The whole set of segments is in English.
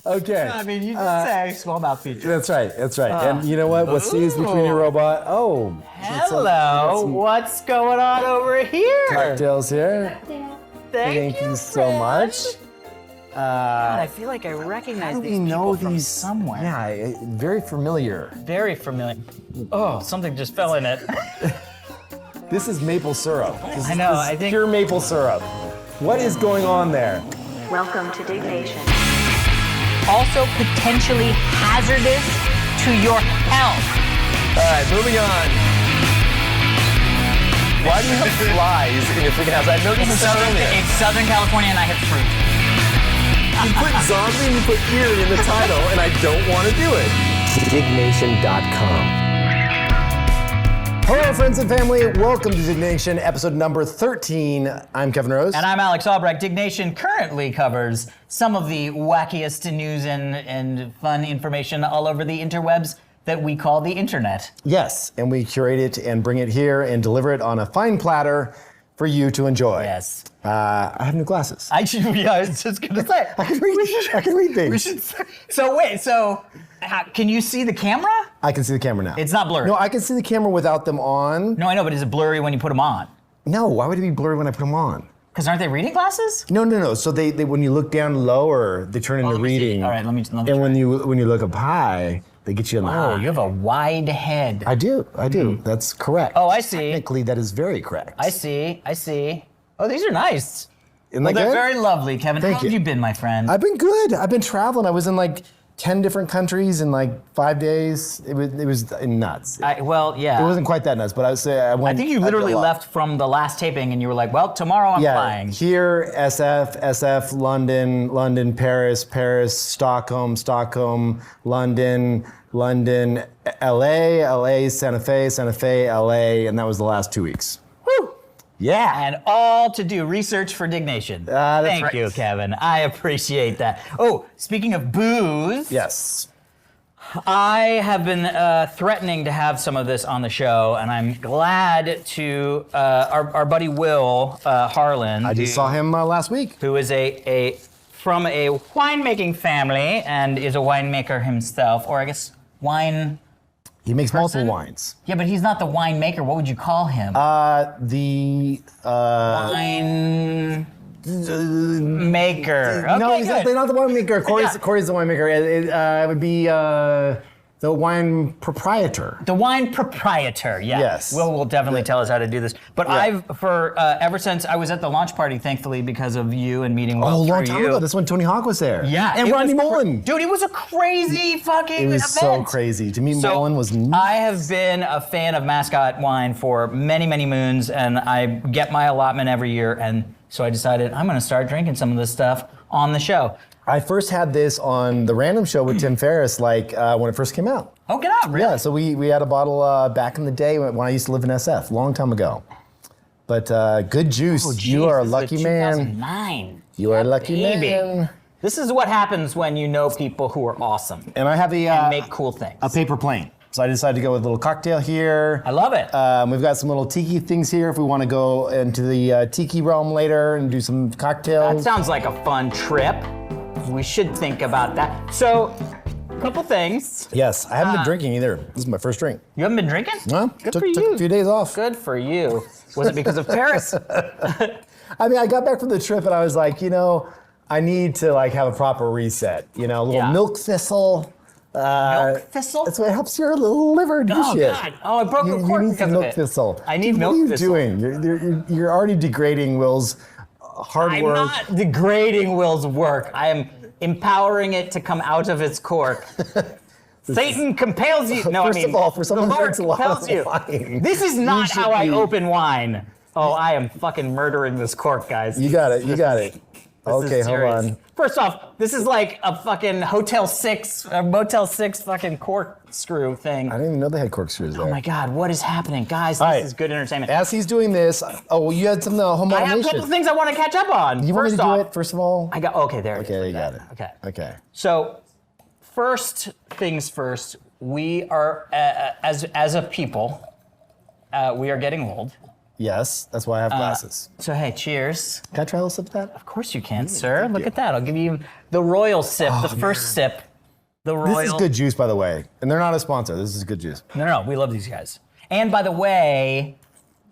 Okay. I mean, you just say smallmouth feature. That's right. And you know what? What's seized between your robot? Oh. Hello. What's going on over here? Cocktails here. Thank you so much. God, I feel like I recognize these people from somewhere. Yeah, very familiar. Very familiar. Oh, something just fell in it. This is maple syrup. I know, I think... Pure maple syrup. What is going on there? Welcome to Diggnation. Also potentially hazardous to your health. All right, moving on. Why do you have flies in your freaking house? I noticed this earlier. It's Southern California and I have fruit. You put zombie and you put eerie in the title, and I don't want to do it. Diggnation.com. Hello, friends and family. Welcome to Diggnation, episode number 13. I'm Kevin Rose. And I'm Alex Albrecht. Diggnation currently covers some of the wackiest news and fun information all over the interwebs that we call the internet. Yes, and we curate it and bring it here and deliver it on a fine platter for you to enjoy. Yes. I have new glasses. I was just gonna say. I can read things. Can you see the camera? I can see the camera now. It's not blurry. No, I can see the camera without them on. No, I know, but is it blurry when you put them on? No, why would it be blurry when I put them on? Because aren't they reading glasses? No. So they when you look down lower, they turn into reading. All right, let me And try. when you look up high, they get you in the Oh, eye. you have a wide head. I do. That's correct. Oh, I see. Technically, that is very correct. I see. Oh, these are nice. Isn't Well, that they're good? very lovely, Kevin. Thank How have you. you been, my friend? I've been good. I've been traveling. I was in like 10 different countries in like 5 days. It was nuts. Yeah. It wasn't quite that nuts, but I went. I think you literally left from the last taping and you were like, well, tomorrow I'm flying. Here, SF, London, Paris, Stockholm, London, LA, Santa Fe, LA, and that was the last 2 weeks. Woo! Yeah. And all to do research for Diggnation. That's Thank right. you, Kevin. I appreciate that. Oh, speaking of booze. Yes. I have been threatening to have some of this on the show, and I'm glad to, our buddy Will Harlan. I just saw him last week. Who is from a winemaking family and is a winemaker himself, or I guess wine. He makes multiple Person? wines. Yeah, but he's not the winemaker. What would you call him? The Wine maker. Okay, no, he's good. not the winemaker. Corey's the winemaker. It would be the wine proprietor. The wine proprietor, yeah. Yes. Will definitely tell us how to do this. But Yeah. ever since I was at the launch party, thankfully, because of you and meeting Will Oh, a long through time you. ago. That's when Tony Hawk was there. Yeah. And it Rodney was Mullen. Dude, it was a crazy fucking It was event. so crazy. To meet Mullen was nuts. I have been a fan of Mascot Wine for many, many moons, and I get my allotment every year, and so I decided I'm gonna start drinking some of this stuff on the show. I first had this on the Random Show with Tim Ferriss, when it first came out. Oh, get out, really? Yeah, so we had a bottle back in the day when I used to live in SF, long time ago. But good juice. Oh, geez, You are a this is lucky man. 2009. You are a lucky Baby. man. This is what happens when you know people who are awesome And I have and make cool things. a paper plane. So I decided to go with a little cocktail here. I love it. We've got some little tiki things here if we want to go into the tiki realm later and do some cocktails. That sounds like a fun trip. We should think about that. So, a couple things. Yes, I haven't been drinking either. This is my first drink. You haven't been drinking? No, Good took for you. a few days off. Good for you. Was it because of Paris? I mean, I got back from the trip and I was like, I need to have a proper reset. A little milk thistle. Milk thistle? That's what helps your little liver do Oh, shit. God. Oh, I broke a You cork need because some of milk it. thistle. I need Dude, milk what are you thistle. doing? You're already degrading Will's hard I'm work. not degrading Will's work. I am empowering it to come out of its cork. Satan compels you. No, First I mean, of all, for someone the who Lord drinks a lot compels of you. wine, This is you not should how I be- open wine. Oh, I am fucking murdering this cork, guys. You got it. This Okay, is hold serious. on. First off, this is like a fucking Motel 6 fucking corkscrew thing. I didn't even know they had corkscrews there. Oh my God, what is happening? Guys, All this right. is good entertainment. As he's doing this, you had some home I have a automation. couple things I want to catch up on. You want me First to do off, it first of all? I got, okay, there it is. Okay, you got it. Okay. Okay. So, first things first, we are, as a people, we are getting old. Yes, that's why I have glasses. So hey, cheers. Can I try a little sip of that? Of course you can, sir. Look at that. I'll give you the royal sip, the first sip. The royal. This is good juice, by the way. And they're not a sponsor. This is good juice. No, we love these guys. And by the way,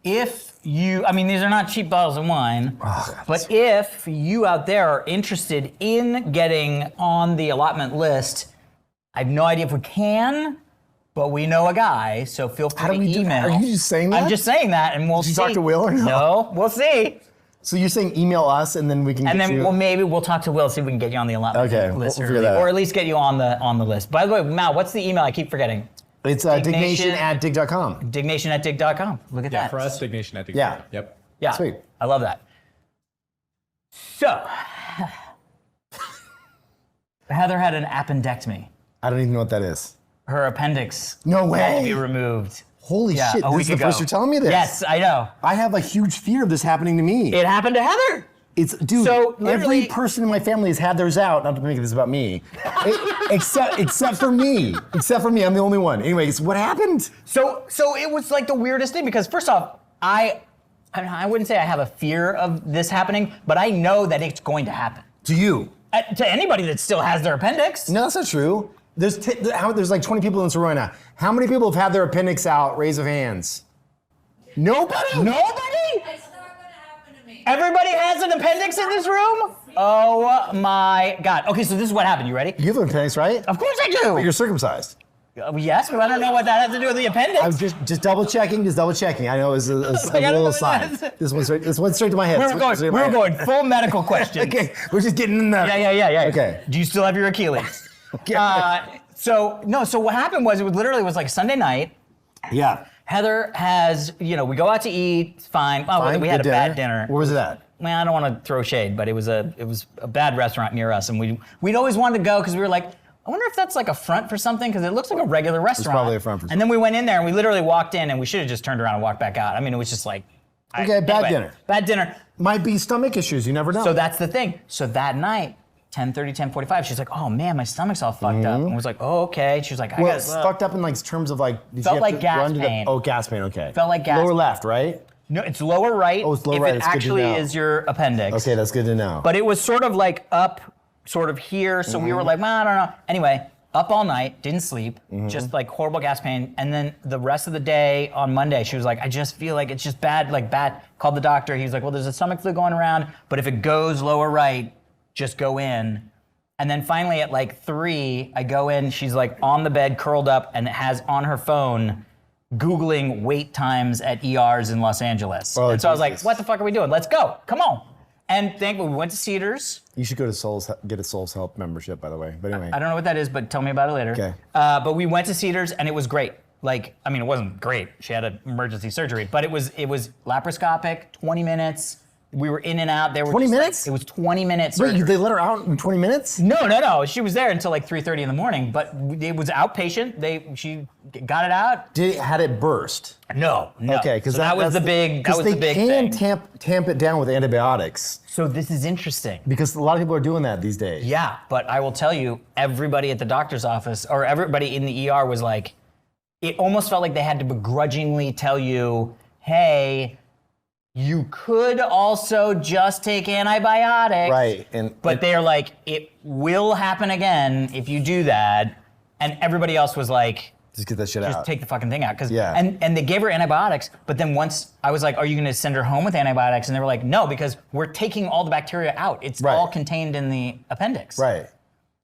if you, I mean, these are not cheap bottles of wine, but if you out there are interested in getting on the allotment list, I have no idea if we can, but we know a guy, so feel free to email. Are you just saying that? I'm just saying that, and we'll see. Did you talk to Will or no? No, we'll see. So you're saying email us and then we can And get then, you... well, maybe we'll talk to Will, see if we can get you on the allotment list we'll figure that out. or at least get you on the list. By the way, Mal, what's the email? I keep forgetting. It's Diggnation@dig.com. Diggnation@dig.com. Look at that. For us, Diggnation@dig.com. Yeah. Yep. Yeah. Sweet. I love that. So, Heather had an appendectomy. I don't even know what that is. Her appendix No had to way. be removed. Holy shit, a this week is the ago. first you're telling me this. Yes, I know. I have a huge fear of this happening to me. It happened to Heather. It's, dude, So, every literally- person in my family has had theirs out, not to make this about me, except for me. Except for me, I'm the only one. Anyways, what happened? So it was like the weirdest thing because first off, I wouldn't say I have a fear of this happening, but I know that it's going to happen. To you? To anybody that still has their appendix. No, that's not true. There's like 20 people in this room right now. How many people have had their appendix out? Raise of hands. Nobody? Nobody? It's not gonna happen to me. Everybody has an appendix in this room? Oh my God. Okay, so this is what happened. You ready? You have an appendix, right? Of course I But do. you're circumcised. Yes, but I don't know what that has to do with the appendix. I was just double checking. I know it was a I don't know little what sign. that This went straight to my head. we were going full medical questions. Okay, we're just getting in there. Yeah. Okay. Do you still have your Achilles? Okay. So what happened was it was literally like Sunday night. Yeah. Heather has, we go out to eat, it's fine. Oh, Fine, we had a good bad dinner. Where was it at? Man, I don't want to throw shade, but it was a bad restaurant near us, and we'd always wanted to go because we were like, I wonder if that's like a front for something because it looks like a regular restaurant. probably a front for something. And then we went in there and we literally walked in and we should have just turned around and walked back out. I mean, it was just like, Bad dinner. Bad dinner. Might be stomach issues. You never know. So that's the thing. So that night, 10:30, 10:45, she's like, oh man, my stomach's all fucked up. And I was like, oh, okay. She was like, well, it's fucked up in like terms of like. Did Felt you have like to gas run to pain. gas pain. Okay. Felt like gas Lower pain. left, right? No, it's lower right. Oh, it's lower if right. it That's good to actually know. is your appendix. Okay, that's good to know. But it was sort of like up, sort of here. So we were like, well, I don't know. Anyway, up all night, didn't sleep, just like horrible gas pain. And then the rest of the day on Monday, she was like, I just feel like it's just bad, like bad. Called the doctor. He was like, well, there's a stomach flu going around, but if it goes lower right, just go in. And then finally at like 3, I go in, she's like on the bed, curled up, and has on her phone, Googling wait times at ERs in Los Angeles. Oh, and so I was like, Jesus. what the fuck are we doing? Let's go, come on. And thankfully we went to Cedars. You should go to get a Soul's Help membership, by the way. But anyway. I don't know what that is, but tell me about it later. Okay. But we went to Cedars and it was great. Like, I mean, it wasn't great. She had an emergency surgery, but it was laparoscopic, 20 minutes. We were in and out. There were 20 just, like, minutes? it was 20 minutes. Wait, surgery. they let her out in 20 minutes? No. She was there until like 3:30 in the morning, but it was outpatient. She got it out. Had it burst? No. Okay, because so that was the big they thing. can tamp it down with antibiotics So this is interesting. because a lot of people are doing that these days. Yeah, but I will tell you, everybody at the doctor's office or everybody in the ER was like, it almost felt like they had to begrudgingly tell you, hey, you could also just take antibiotics. Right. But they're like, it will happen again if you do that. And everybody else was like, just get that shit out. just take the fucking thing out. Yeah. And they gave her antibiotics, but then once I was like, are you gonna send her home with antibiotics? And they were like, no, because we're taking all the bacteria out. It's Right. all contained in the appendix. Right.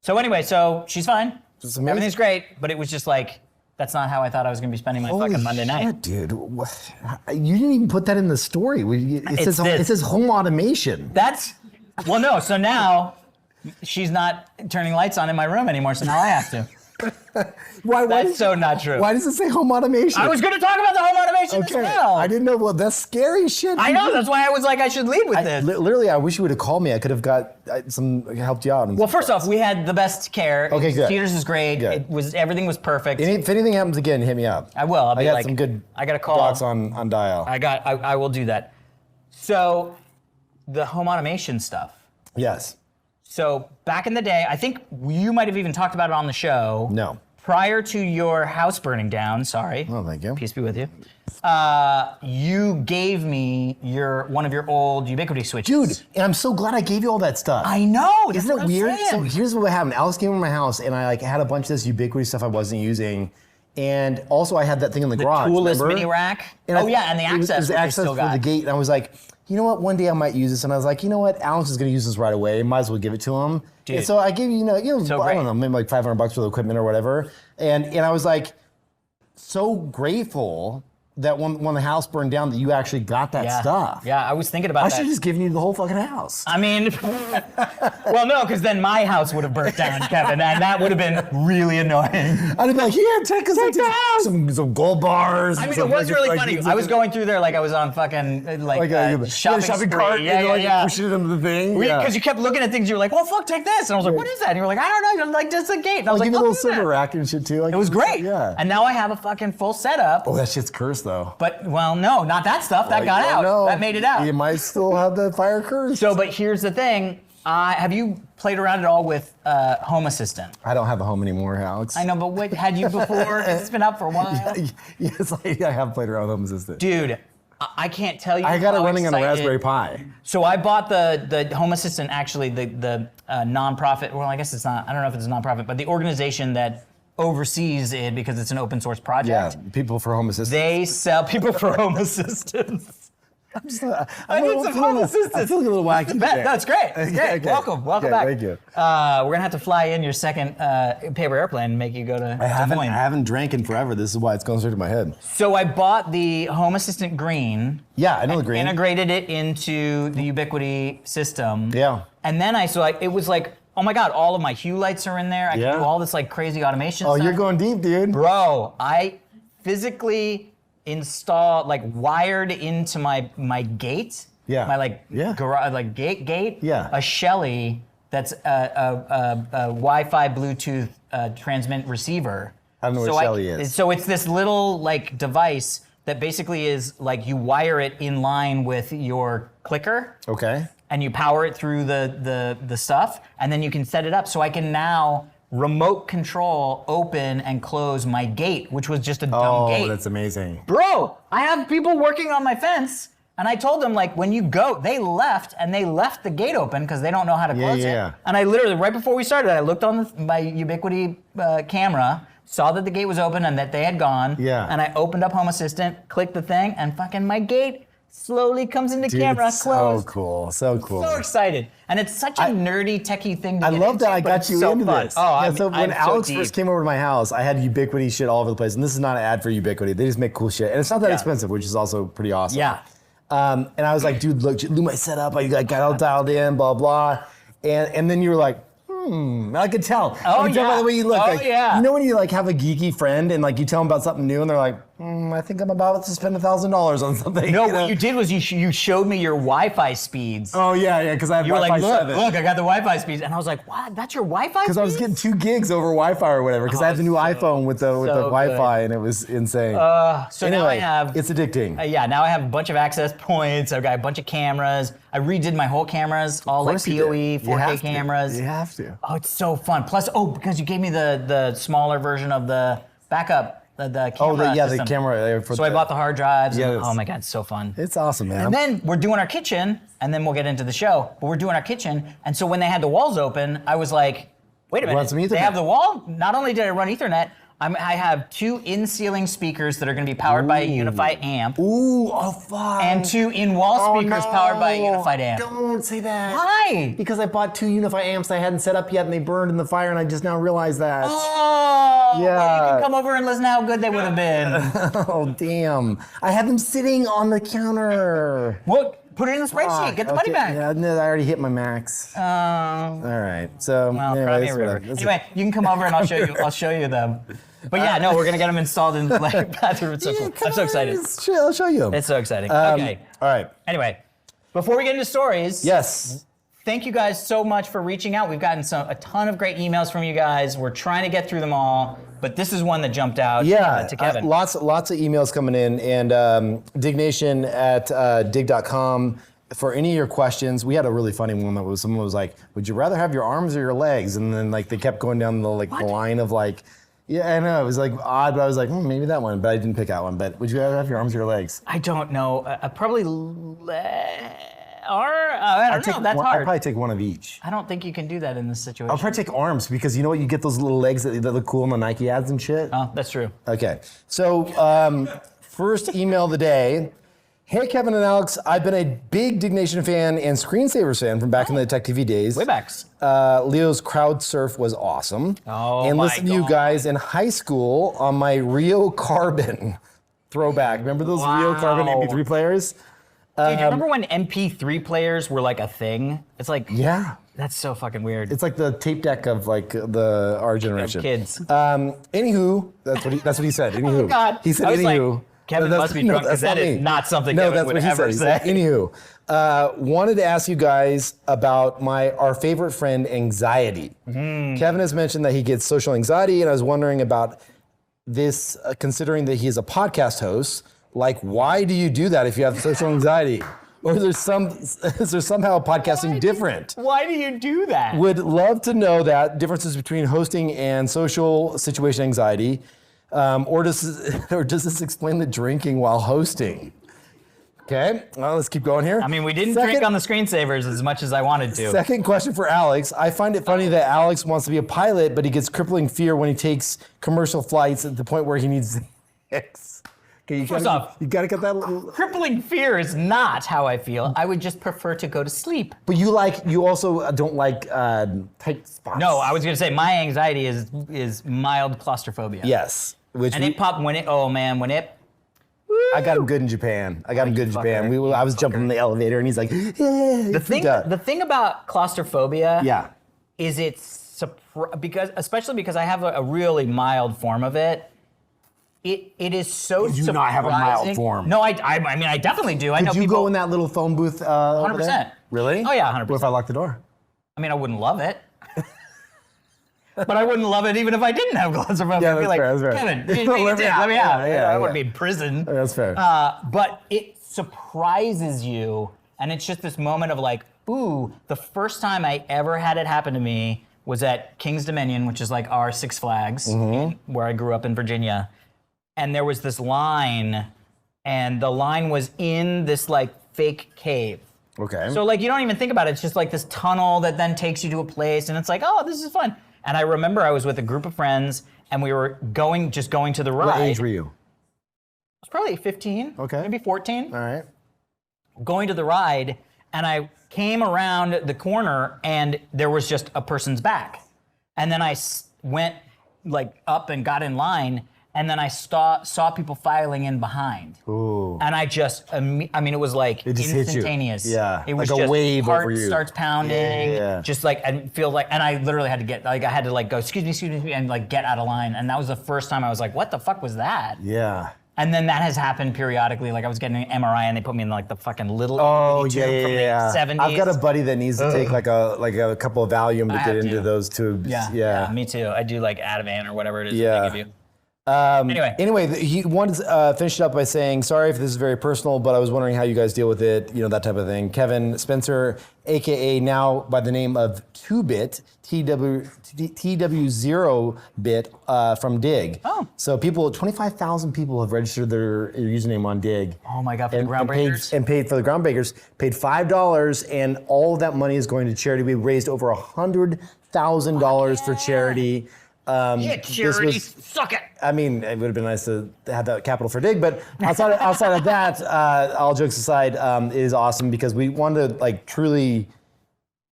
So anyway, so she's fine. It's amazing. Everything's great, but it was just like, that's not how I thought I was gonna be spending my fucking Monday night. Shit, dude. You didn't even put that in the story. It It's this. says home automation. Well, no, so now she's not turning lights on in my room anymore, so now I have to. Why That's so not true. Why does it say home automation? I was gonna talk about the home automation as well. I didn't know. Well, that's scary shit. I know, that's why I was like, I should lead with this. Literally, I wish you would have called me. I could have got helped you out. Well, first off, we had the best care. Okay, good. Cedars is great. Good. Everything was perfect. If anything happens again, hit me up. I will. I'll be I got like, some good. I got a call. Docs on dial. I will do that. So, the home automation stuff. Yes. So back in the day, I think you might have even talked about it on the show. No. prior to your house burning down, sorry. Oh, thank you. Peace be with you. You gave me one of your old Ubiquity switches. Dude, and I'm so glad I gave you all that stuff. I know. That's Isn't what it I'm weird? So saying. here's what happened. Alex came over to my house, and I like had a bunch of this Ubiquity stuff I wasn't using. And also I had that thing in the garage, toolless remember? mini rack. And And the it was access. the which I access still for got. the gate. And I was like, you know what? One day I might use this. And I was like, you know what? Alex is going to use this right away. Might as well give it to him. Dude. And so I gave you, So I great. don't know, maybe like $500 worth of equipment or whatever. And I was like, so grateful that when the house burned down that you actually got that stuff. Yeah, I was thinking about I that. should have just given you the whole fucking house. I mean, well, no, because then my house would have burnt down, Kevin, and that would have been really annoying. I'd be like, here, take the house. some gold bars. I and mean, some it was really like- funny. like- I was going through there like I was on fucking shopping shopping spree. cart. Yeah, and like yeah. pushing it into the thing. Because you kept looking at things, you were like, "Well, fuck, take this," and I was like, "What is that?" And you were like, "I don't know." You're like, "Just a gate." And I was Like, like, give me a "I'll little do that." silver rack and shit too. Like, It was great. Yeah. And now I have a fucking full setup. Oh, that shit's cursed though. But well, no, not that stuff. That got out. No, That made it out. You might still have the fire curse. So, but here's the thing. Have you played around at all with Home Assistant? I don't have a home anymore, Alex. I know, but what had you before? It's been up for a while. Yes, I have played around with Home Assistant. Dude, I can't tell you. I got it how running on a excited- Raspberry Pi. So I bought the Home Assistant, actually the nonprofit. Well, I guess it's not. I don't know if it's a nonprofit, but the organization that oversees it because it's an open source project. Yeah, people for Home Assistant. They sell people for Home Assistants. I need some Home Assistants. I feel like a little wacky today. No, it's great. It's great. Okay. Welcome Okay, back. Thank you. We're gonna have to fly in your second paper airplane and make you go to I Des Moines. haven't drank in forever. This is why it's going straight to my head. So I bought the Home Assistant Green. Yeah, I know the green. Integrated it into the Ubiquity system. Yeah. And then it was like, oh my God, all of my hue lights are in there. I Yeah. can do all this like crazy automation Oh, stuff. you're going deep, dude. Bro, I physically installed, like wired into my gate. Yeah. My Yeah. garage, gate. Yeah. A Shelly that's a Wi-Fi Bluetooth transmit receiver. I don't know what Shelly is. So it's this little like device that basically is like you wire it in line with your clicker. Okay. And you power it through the stuff, and then you can set it up. So I can now remote control open and close my gate, which was just a dumb gate. Oh, that's amazing. Bro, I have people working on my fence, and I told them, like, when you go, they left the gate open because they don't know how to close yeah. it. And I literally, right before we started, I looked on my Ubiquity camera, saw that the gate was open and that they had gone. Yeah. And I opened up Home Assistant, clicked the thing, and fucking my gate slowly comes into Dude, camera, it's closed. so cool. So cool. So excited. And it's such a nerdy, techie thing to I get love into, that I but got it's you so into fun. this. Oh, yeah, so when I'm Alex so first deep. came over to my house, I had Ubiquity shit all over the place. And this is not an ad for Ubiquity. They just make cool shit. And it's not that Yeah. expensive, which is also pretty awesome. Yeah. And I was like, dude, look my setup. I got all dialed in, blah, blah. And then you were like, I could tell. Oh, I could tell by yeah. the way you look. Oh, like, yeah. You know when you like have a geeky friend and like you tell them about something new and they're like, I think I'm about to spend $1,000 on something. No, you know? what you did was you showed me your Wi-Fi speeds. Oh yeah, because I have You were Wi-Fi like, 7. look, I got the Wi-Fi speeds. And I was like, what? That's your Wi-Fi speeds? Because I was getting 2 gigs over Wi-Fi or whatever. Because I had the new iPhone with the Wi-Fi and it was insane. So anyway, now I have... it's addicting. now I have a bunch of access points. I've got a bunch of cameras. I redid my whole cameras, all like course you PoE, did. You 4K have to. cameras. You have to. Oh, it's so fun. Plus, because you gave me the smaller version of the backup, the camera the system. camera. So I bought the hard drives. Yeah, and, it's- oh my God, it's so fun. It's awesome, man. And then we're doing our kitchen, and then we'll get into the show. But we're doing our kitchen, and so when they had the walls open, I was like, wait a minute. Run some Ethernet. They have the wall? Not only did I run Ethernet, I have 2 in-ceiling speakers that are going to be powered by a Unify amp, Ooh, oh fuck. and 2 in-wall speakers powered by a Unified amp. Don't say that. Why? Because I bought 2 Unify amps I hadn't set up yet and they burned in the fire and I just now realized that. Oh, Yeah. well, you can come over and listen to how good they would have been. Oh, damn. I had them sitting on the counter. Well, put it in the spreadsheet. Get the money back. Yeah, no, I already hit my max. Oh. All right. So, Well, anyway, cry me a that's river. whatever. That's Anyway, you can come over and I'll show you. I'll show you them. But yeah, no, we're gonna get them installed in the bathroom. It's so cool. I'm so excited. I'll show you. It's so exciting. Okay. All right. Anyway, before we get into stories, Yes. thank you guys so much for reaching out. We've gotten a ton of great emails from you guys. We're trying to get through them all, but this is one that jumped out to Kevin. Lots of emails coming in, and Diggnation at dig.com. For any of your questions, we had a really funny one that was someone was like, "Would you rather have your arms or your legs?" And then like they kept going down the line of like, Yeah, I know. It was like odd, but I was like, maybe that one. But I didn't pick that one. But would you rather have your arms or your legs? I don't know. Probably I don't know. That's I'd hard. probably take one of each. I don't think you can do that in this situation. I'll probably take arms because you know what? You get those little legs that look cool in the Nike ads and shit. Oh, that's true. Okay. So, first email of the day. Hey, Kevin and Alex. I've been a big Diggnation fan and Screensavers fan from back in the Tech TV days. Way backs. Leo's crowd surf was awesome. Oh, and my listen to you God. guys in high school on my Rio Carbon throwback. Remember those Rio Carbon Wow. MP3 players? Dude, do you remember when MP3 players were like a thing? It's like, Yeah. that's so fucking weird. It's like the tape deck of like our generation. Kids. Anywho, that's what he said. Anywho. Oh, God. He said I was like, anywho. Kevin That's- must be drunk because that's that not is me. not something No, Kevin that's would what he ever said. say. Anywho, wanted to ask you guys about our favorite friend, anxiety. Kevin has mentioned that he gets social anxiety, and I was wondering about this, considering that he is a podcast host. Like, why do you do that if you have social anxiety? Or is there somehow podcasting different? Why do you do that? Would love to know that differences between hosting and social situation anxiety, or does this explain the drinking while hosting? Okay, well, let's keep going here. I mean, we didn't drink on the screensavers as much as I wanted to. Second question for Alex. I find it funny that Alex wants to be a pilot, but he gets crippling fear when he takes commercial flights at the point where he needs X. Okay, First off, you gotta get that little. Crippling fear is not how I feel. I would just prefer to go to sleep. But you also don't like tight spots. No, I was gonna say my anxiety is mild claustrophobia. Yes. Which And it popped when it. Oh man, when it. I got him good in Japan. I was jumping in the elevator, and he's like, The thing about claustrophobia. Yeah. Is it's especially because I have a really mild form of it. It is so You do surprising. not have a mild form. No, I mean I definitely do. I know Did you people. go in that little phone booth? 100%. Really? Oh yeah, 100%. What if I lock the door? I mean, I wouldn't love it. But I wouldn't love it even if I didn't have claustrophobia. Yeah, I'd be like, that's fair. Kevin, Let me out. let me out. Yeah, I wouldn't be in prison. That's fair. But it surprises you, and it's just this moment of like, ooh, the first time I ever had it happen to me was at King's Dominion, which is like our Six Flags, where I grew up in Virginia. And there was this line, and the line was in this like fake cave. Okay. So like you don't even think about it. It's just like this tunnel that then takes you to a place, and it's like, oh, this is fun. And I remember I was with a group of friends, and we were going to the ride. What age were you? I was probably 15, Okay. maybe 14. All right. Going to the ride, and I came around the corner, and there was just a person's back. And then I went like up and got in line, and then I saw people filing in behind. Ooh. And I mean, it was like It just hit you. instantaneous. Yeah, It was like a just wave heart over you. starts pounding. Yeah. Just like, I feel like, and I literally had to go, excuse me, and like get out of line. And that was the first time I was like, what the fuck was that? Yeah. And then that has happened periodically. Like I was getting an MRI and they put me in like the fucking little Oh tube yeah. from the 70s. I've got a buddy that needs to take like a couple of Valium to I get have into to. those tubes. Yeah, me too. I do like Ativan or whatever it is that they give you. Anyway, he wanted to finish it up by saying, sorry if this is very personal, but I was wondering how you guys deal with it, that type of thing. Kevin Spencer, AKA now by the name of 2-Bit, TW0-Bit from Dig. Oh. So 25,000 people have registered their username on Dig. Oh my God, for the Groundbreakers? And paid for the Groundbreakers, paid $5, and all of that money is going to charity. We raised over $100,000 for charity. Charity, suck it. I mean, it would have been nice to have that capital for Dig, but outside of that, all jokes aside, it is awesome because we wanted to like truly,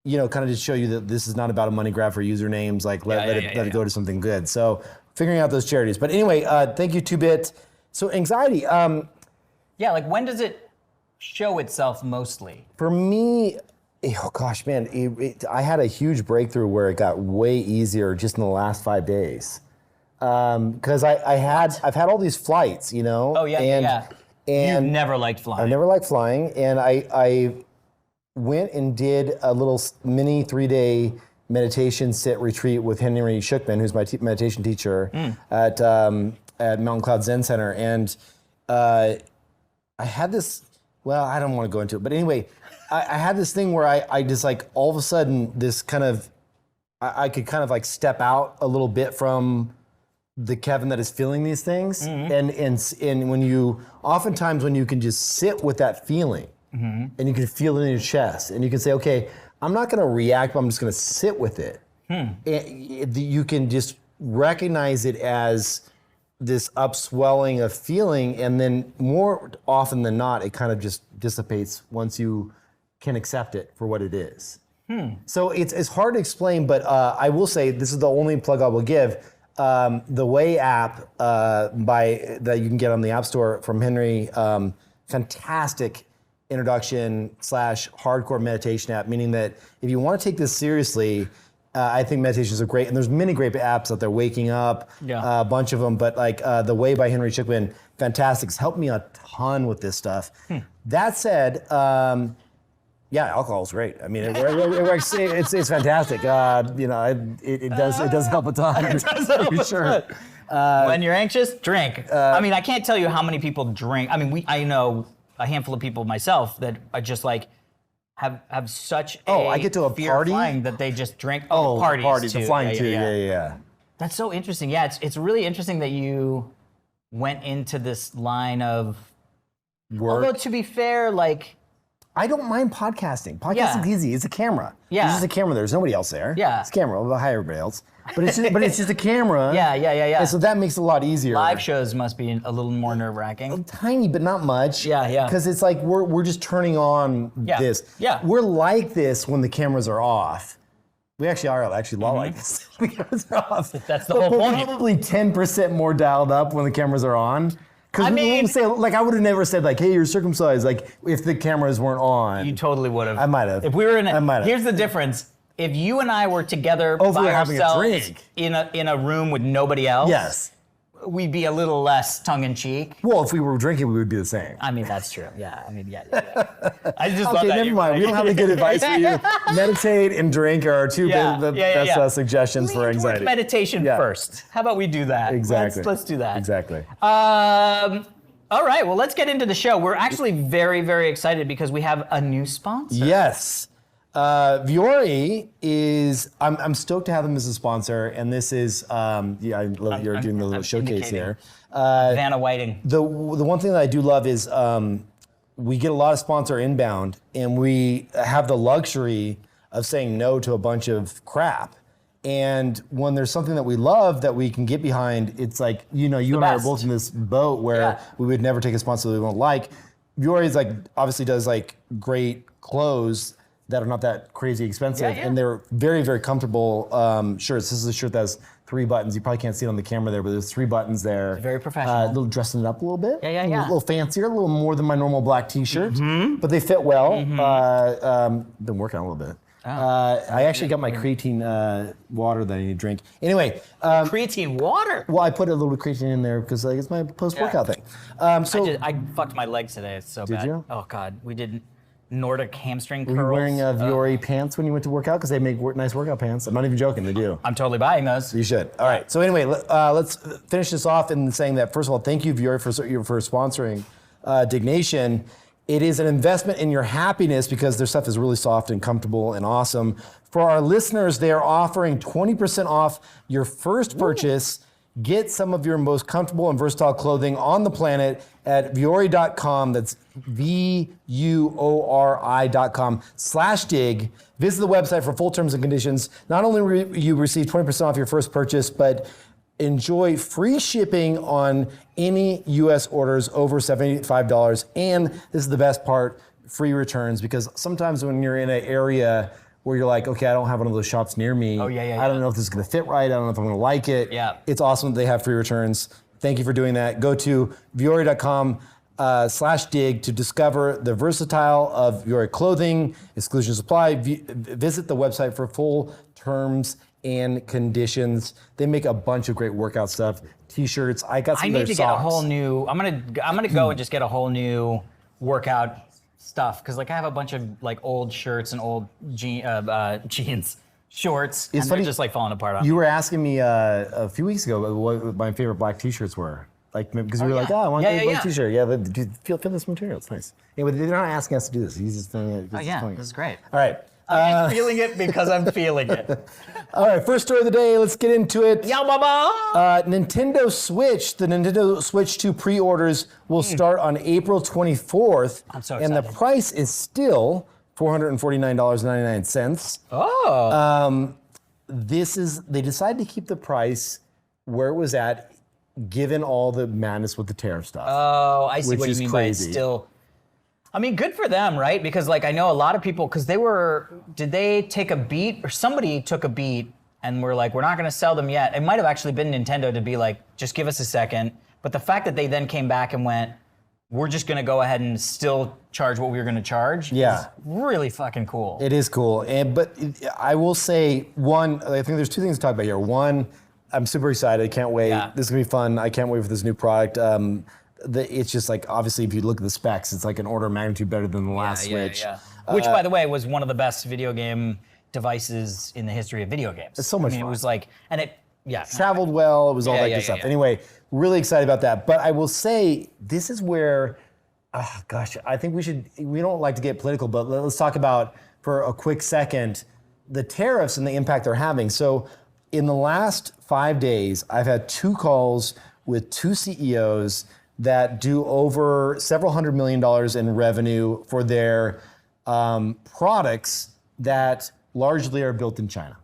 kind of just show you that this is not about a money grab for usernames. Like let it go to something good. So figuring out those charities. But anyway, thank you, 2-Bit. So anxiety. Yeah, like when does it show itself mostly? For me, oh gosh, man, I had a huge breakthrough where it got way easier just in the last 5 days. Because I've had all these flights, Oh yeah, and You've never liked flying. I never liked flying, and I went and did a little mini 3-day meditation sit retreat with Henry Shookman, who's my meditation teacher at Mountain Cloud Zen Center, and I had this. Well, I don't want to go into it, but anyway, I had this thing where I just like all of a sudden this kind of I could kind of like step out a little bit from the Kevin that is feeling these things, and when you oftentimes when you can just sit with that feeling, and you can feel it in your chest, and you can say, okay, I'm not going to react, but I'm just going to sit with it. You can just recognize it as this upswelling of feeling, and then more often than not, it kind of just dissipates once you can accept it for what it is. So it's hard to explain, but I will say this is the only plug I will give. The Way app that you can get on the App Store from Henry, fantastic introduction / hardcore meditation app, meaning that if you want to take this seriously, I think meditations are great, and there's many great apps out there, Waking Up, a bunch of them, but like The Way by Henry Schickman, fantastic. It's helped me a ton with this stuff. That said, yeah, alcohol is great. I mean, it works. It's fantastic. It does help a ton. It does help for sure. When you're anxious, drink. I mean, I can't tell you how many people drink. I mean, I know a handful of people myself that are just like have such I get to a fear party of flying that they just drink. Parties too. the flying too. Yeah. That's so interesting. Yeah, it's really interesting that you went into this line of Work. Although to be fair, like. I don't mind podcasting. Podcasting's easy. It's a camera. Yeah. There's just a camera. There's nobody else there. Yeah. It's a camera. We'll hire everybody else. But it's just a camera. Yeah. And so that makes it a lot easier. Live shows must be a little more nerve-wracking. Tiny, but not much. Yeah. Because it's like we're just turning on this. Yeah. We're like this when the cameras are off. We actually are a lot like this when the cameras are off. That's the whole point. We're probably 10% more dialed up when the cameras are on. Because we wouldn't say, like, I would have never said, like, hey, you're circumcised, like, if the cameras weren't on. You totally would have. I might have. If we were in I might have. Here's the difference. If you and I were together if we by were having a ourselves drink. in a room with nobody else, Yes. we'd be a little less tongue-in-cheek. Well, if we were drinking, we would be the same. I mean, that's true. Yeah. I mean, yeah. I just thought Okay, that never you mind. were We don't have any good advice for you. Meditate and drink are our two best suggestions for Lean anxiety. towards meditation first. How about we do that? Exactly. Let's do that. Exactly. All right, well, let's get into the show. We're actually very, very excited because we have a new sponsor. Yes. Vuori is, I'm stoked to have them as a sponsor, and this is, I love you're doing the little showcase here. Vanna Whiting. The one thing that I do love is we get a lot of sponsor inbound, and we have the luxury of saying no to a bunch of crap. And when there's something that we love that we can get behind, it's like, you and I are both in this boat where we would never take a sponsor that we won't like. Vuori is like, obviously does like great clothes that are not that crazy expensive, and they're very, very comfortable shirts. This is a shirt that has 3 buttons. You probably can't see it on the camera there, but there's 3 buttons there. It's very professional. A little dressing it up a little bit. Yeah. A little fancier, a little more than my normal black t-shirt, but they fit well. Been working on a little bit. I actually got my creatine water that I need to drink. Anyway. Creatine water? Well, I put a little creatine in there because it's my post-workout thing. I fucked my legs today. It's so bad. Did you? Oh, God. We did Nordic hamstring curls. Were you wearing Vuori pants when you went to work out? Because they make nice workout pants. I'm not even joking. They do. I'm totally buying those. You should. All right. So anyway, let's finish this off in saying that, first of all, thank you, Vuori, for sponsoring Diggnation. It is an investment in your happiness because their stuff is really soft and comfortable and awesome. For our listeners, they are offering 20% off your first purchase. Get some of your most comfortable and versatile clothing on the planet at vuori.com. That's VUORI.com/dig. Visit the website for full terms and conditions. Not only will you receive 20% off your first purchase, but enjoy free shipping on any U.S. orders over $75. And this is the best part, free returns, because sometimes when you're in an area where you're like, okay, I don't have one of those shops near me. I don't know if this is going to fit right. I don't know if I'm going to like it. It's awesome that they have free returns. Thank you for doing that. Go to vuori.com/dig to discover the versatile of Vuori clothing. Exclusions apply. Visit the website for full terms and conditions. They make a bunch of great workout stuff. T-shirts. I got some I of their need to socks. get a whole new. I'm gonna go and just get a whole new workout stuff because like I have a bunch of like old shirts and old jeans, shorts, and they're just like falling apart on me. You were asking me a few weeks ago what my favorite black T-shirts were. Like, because we were like, I want a black T-shirt. Yeah, but feel this material. It's nice. Anyway, they're not asking us to do this. He's just doing it. This is great. All right. I'm feeling it because I'm feeling it. All right, first story of the day. Let's get into it. Yeah, baba. Nintendo Switch. The Nintendo Switch 2 pre-orders will start on April 24th. I'm so And the excited. price is still $449.99. Oh. They decided to keep the price where it was at, given all the madness with the tariff stuff. Oh, I see Which what you is mean by it's crazy. still. I mean, good for them, right? Because like I know a lot of people, because did they take a beat or somebody took a beat and we're like, we're not going to sell them yet. It might have actually been Nintendo to be like, just give us a second. But the fact that they then came back and went, we're just going to go ahead and still charge what we were going to charge. Yeah. Is really fucking cool. It is cool. But I will say, one, I think there's two things to talk about here. One, I'm super excited. I can't wait. Yeah. This is going to be fun. I can't wait for this new product. It's just like, obviously, if you look at the specs, it's like an order of magnitude better than the last Switch. Which, by the way, was one of the best video game devices in the history of video games. It's so much I mean, fun. It was like, and it, Traveled well. It was all Yeah, that yeah, good yeah, stuff. yeah. Anyway, really excited about that. But I will say, this is where, I think we don't like to get political, but let's talk about, for a quick second, the tariffs and the impact they're having. So in the last 5 days, I've had 2 calls with 2 CEOs that do over several $100 million in revenue for their products that largely are built in China.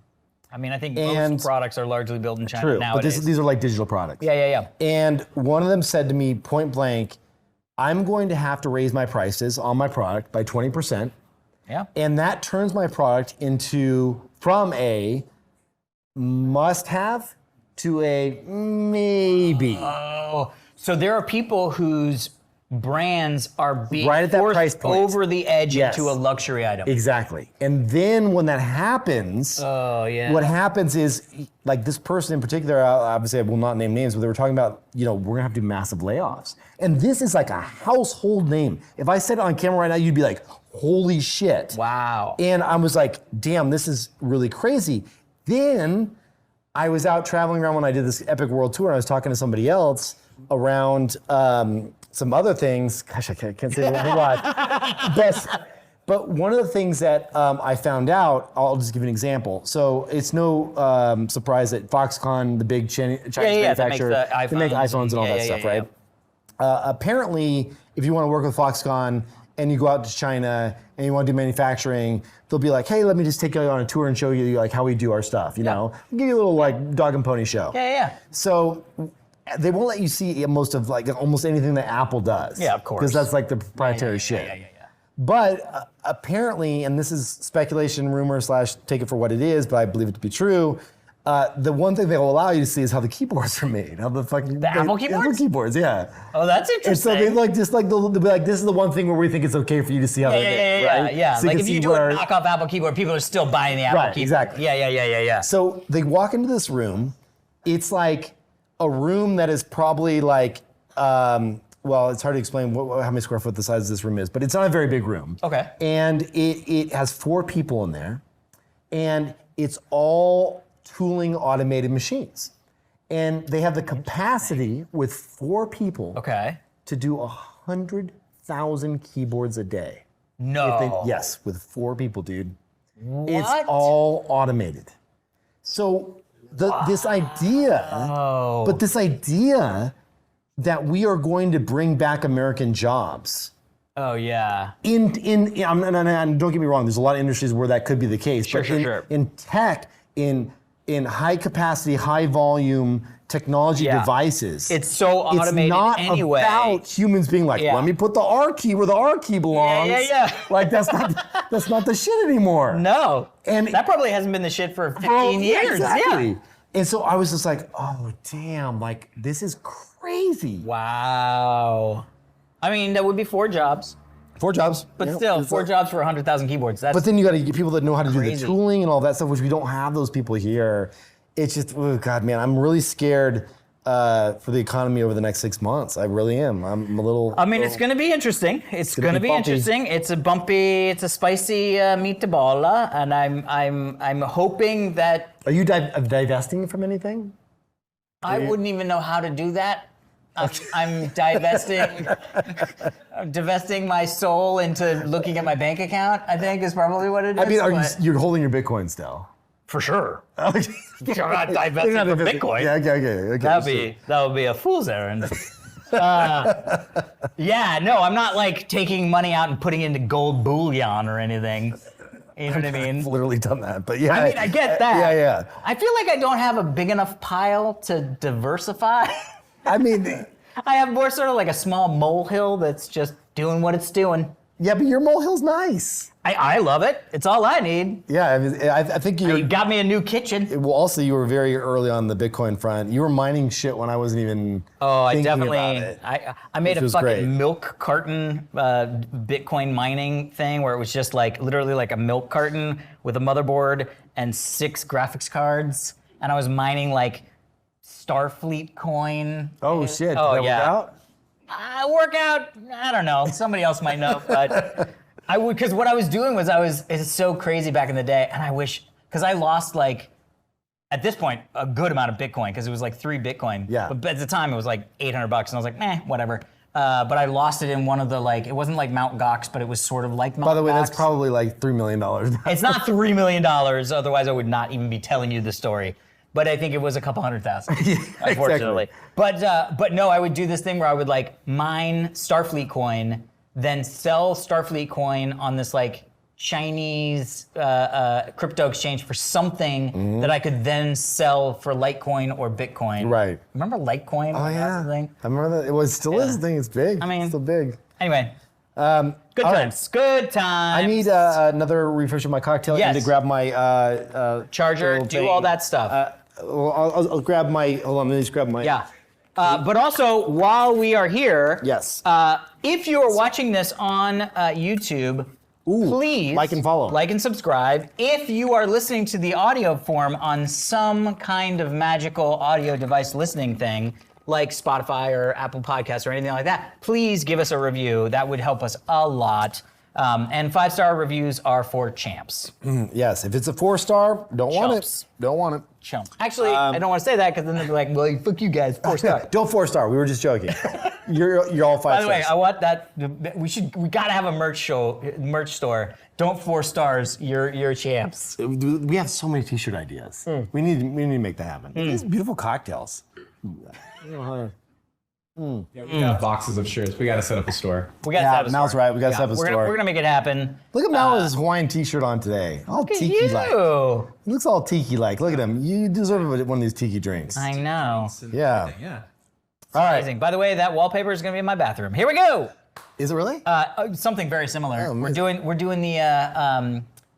I mean, I think And- most products are largely built in China True, but nowadays. these are like digital products. Yeah. And one of them said to me point blank, I'm going to have to raise my prices on my product by 20%. Yeah. And that turns my product from a must-have to a maybe. Oh, so there are people whose brands are being Right at that forced price point. over the edge Yes. into a luxury item. Exactly. And then when that happens, Oh, yeah. what happens is, like this person in particular, obviously I will not name names, but they were talking about, we're gonna have to do massive layoffs. And this is like a household name. If I said it on camera right now, you'd be like, holy shit. Wow. And I was like, damn, this is really crazy. Then I was out traveling around when I did this Epic World Tour, and I was talking to somebody else around some other things. Gosh, I can't say the word. But one of the things that I found out, I'll just give you an example. So it's no surprise that Foxconn, the big Chinese manufacturer, they make they make iPhones and all that stuff, right? Apparently, if you want to work with Foxconn and you go out to China and you want to do manufacturing, they'll be like, hey, let me just take you on a tour and show you like how we do our stuff, you know? Give you a little like dog and pony show. Yeah. So they won't let you see almost anything that Apple does. Yeah, of course. Because that's like the proprietary shit. Yeah. But apparently, and this is speculation, rumor / take it for what it is, but I believe it to be true. The one thing they will allow you to see is how the keyboards are made. How the Apple keyboards? Apple keyboards, yeah. Oh, that's And interesting. so they'll be like, this is the one thing where we think it's okay for you to see how they're made, right? Yeah. So Like can if you see do where- a knockoff Apple keyboard, people are still buying the Apple Right, keyboard. exactly. Yeah. So they walk into this room. It's like a room that is probably like, well, it's hard to explain how many square foot the size of this room is, but it's not a very big room. Okay. And it has 4 people in there, and it's all tooling automated machines. And they have the capacity with 4 people to do 100,000 keyboards a day. No. Yes, with 4 people, dude. What? It's all automated. So this idea, this idea that we are going to bring back American jobs. Oh yeah. And don't get me wrong, there's a lot of industries where that could be the case. Sure. In tech, in high capacity, high volume technology devices. It's so automated anyway. It's not about humans being like, let me put the R key where the R key belongs. Yeah. Like that's not the shit anymore. No. And that probably hasn't been the shit for 15 years. Exactly. Yeah. And so I was just like, oh damn, like this is crazy. Wow. I mean, that would be 4 jobs. 4 jobs. But Yeah, still, it's 4 like- jobs for 100,000 keyboards. That's But then you got to get people that know how to do the Crazy. tooling and all that stuff, which we don't have those people here. It's just, oh God, man, I'm really scared for the economy over the next 6 months. I really am. I'm a little. I mean, it's going to be interesting. It's going to be bumpy. interesting. It's a spicy meatball, and I'm hoping that Are you divesting from anything? I wouldn't even know how to do that. I'm divesting my soul into looking at my bank account, I think is probably what it is. I mean, but- you're holding your Bitcoin still? For sure. You're not divesting You're not from divesting. Bitcoin. Yeah, okay. That would be a fool's errand. Yeah, no, I'm not like taking money out and putting it into gold bullion or anything. You know what I mean? I've literally done that, but yeah. I mean, I get that. Yeah. I feel like I don't have a big enough pile to diversify. I mean, I have more sort of like a small molehill that's just doing what it's doing. yeah, but your molehill's nice. I love it. It's all I need. Yeah, I mean, I think You got me a new kitchen. Well, also, you were very early on the Bitcoin front. You were mining shit when I wasn't even Oh, I thinking definitely. about it. I made Which a was fucking great. milk carton Bitcoin mining thing where it was just like literally like a milk carton with a motherboard and 6 graphics cards, and I was mining like Starfleet coin. Oh, shit. Oh, Did that yeah. work out? Workout. I don't know. Somebody else might know, but I would, because what I was doing was it's so crazy back in the day, and I wish, because I lost like, at this point, a good amount of Bitcoin, because it was like 3 Bitcoin. Yeah. But at the time, it was like $800, and I was like, whatever. But I lost it in one of the like, it wasn't like Mt. Gox, but it was sort of like Mt. By the way, Gox. that's probably like $3 million. It's not $3 million, otherwise I would not even be telling you the story. But I think it was a couple 100,000, unfortunately. Exactly. But no, I would do this thing where I would like mine Starfleet coin, then sell Starfleet coin on this like Chinese crypto exchange for something that I could then sell for Litecoin or Bitcoin. Right. Remember Litecoin? Oh, That was yeah. the thing? I remember that. It was still is a thing. It's big. I mean- it's still big. Anyway, good all right. times. Good times. I need another refresh of my cocktail Yes. and to grab my charger, little do thing. all that stuff. Well, I'll grab my. Hold on, let me just grab my. Yeah. But also, while we are here, Yes. if you are watching this on YouTube, please like and follow. like and subscribe. If you are listening to the audio form on some kind of magical audio device listening thing, like Spotify or Apple Podcasts or anything like that, please give us a review. That would help us a lot. And 5-star reviews are for champs. Yes. If it's a 4-star, don't want Chumps. it. Don't want it. Chumps. Actually, I don't want to say that because then they'll be like, well, fuck you guys, 4-star. Don't 4-star. We were just joking. You're all 5 By the way, stars. I want that. We gotta have a merch store. Don't 4 stars. You're champs. We have so many T-shirt ideas. We need to make that happen. These beautiful cocktails. Yeah, we got boxes of shirts. We got to set up a store. We gotta Yeah, have a Mal's store. right. We gotta have a we're store. We're gonna make it happen. Look at Mal with his Hawaiian T-shirt on today. All Look at tiki-like. you. He looks all tiki-like. Look at him. You deserve one of these tiki drinks. I know. Yeah. Yeah. All right. Amazing. By the way, that wallpaper is gonna be in my bathroom. Here we go. Is it really? Something very similar. Oh, we're doing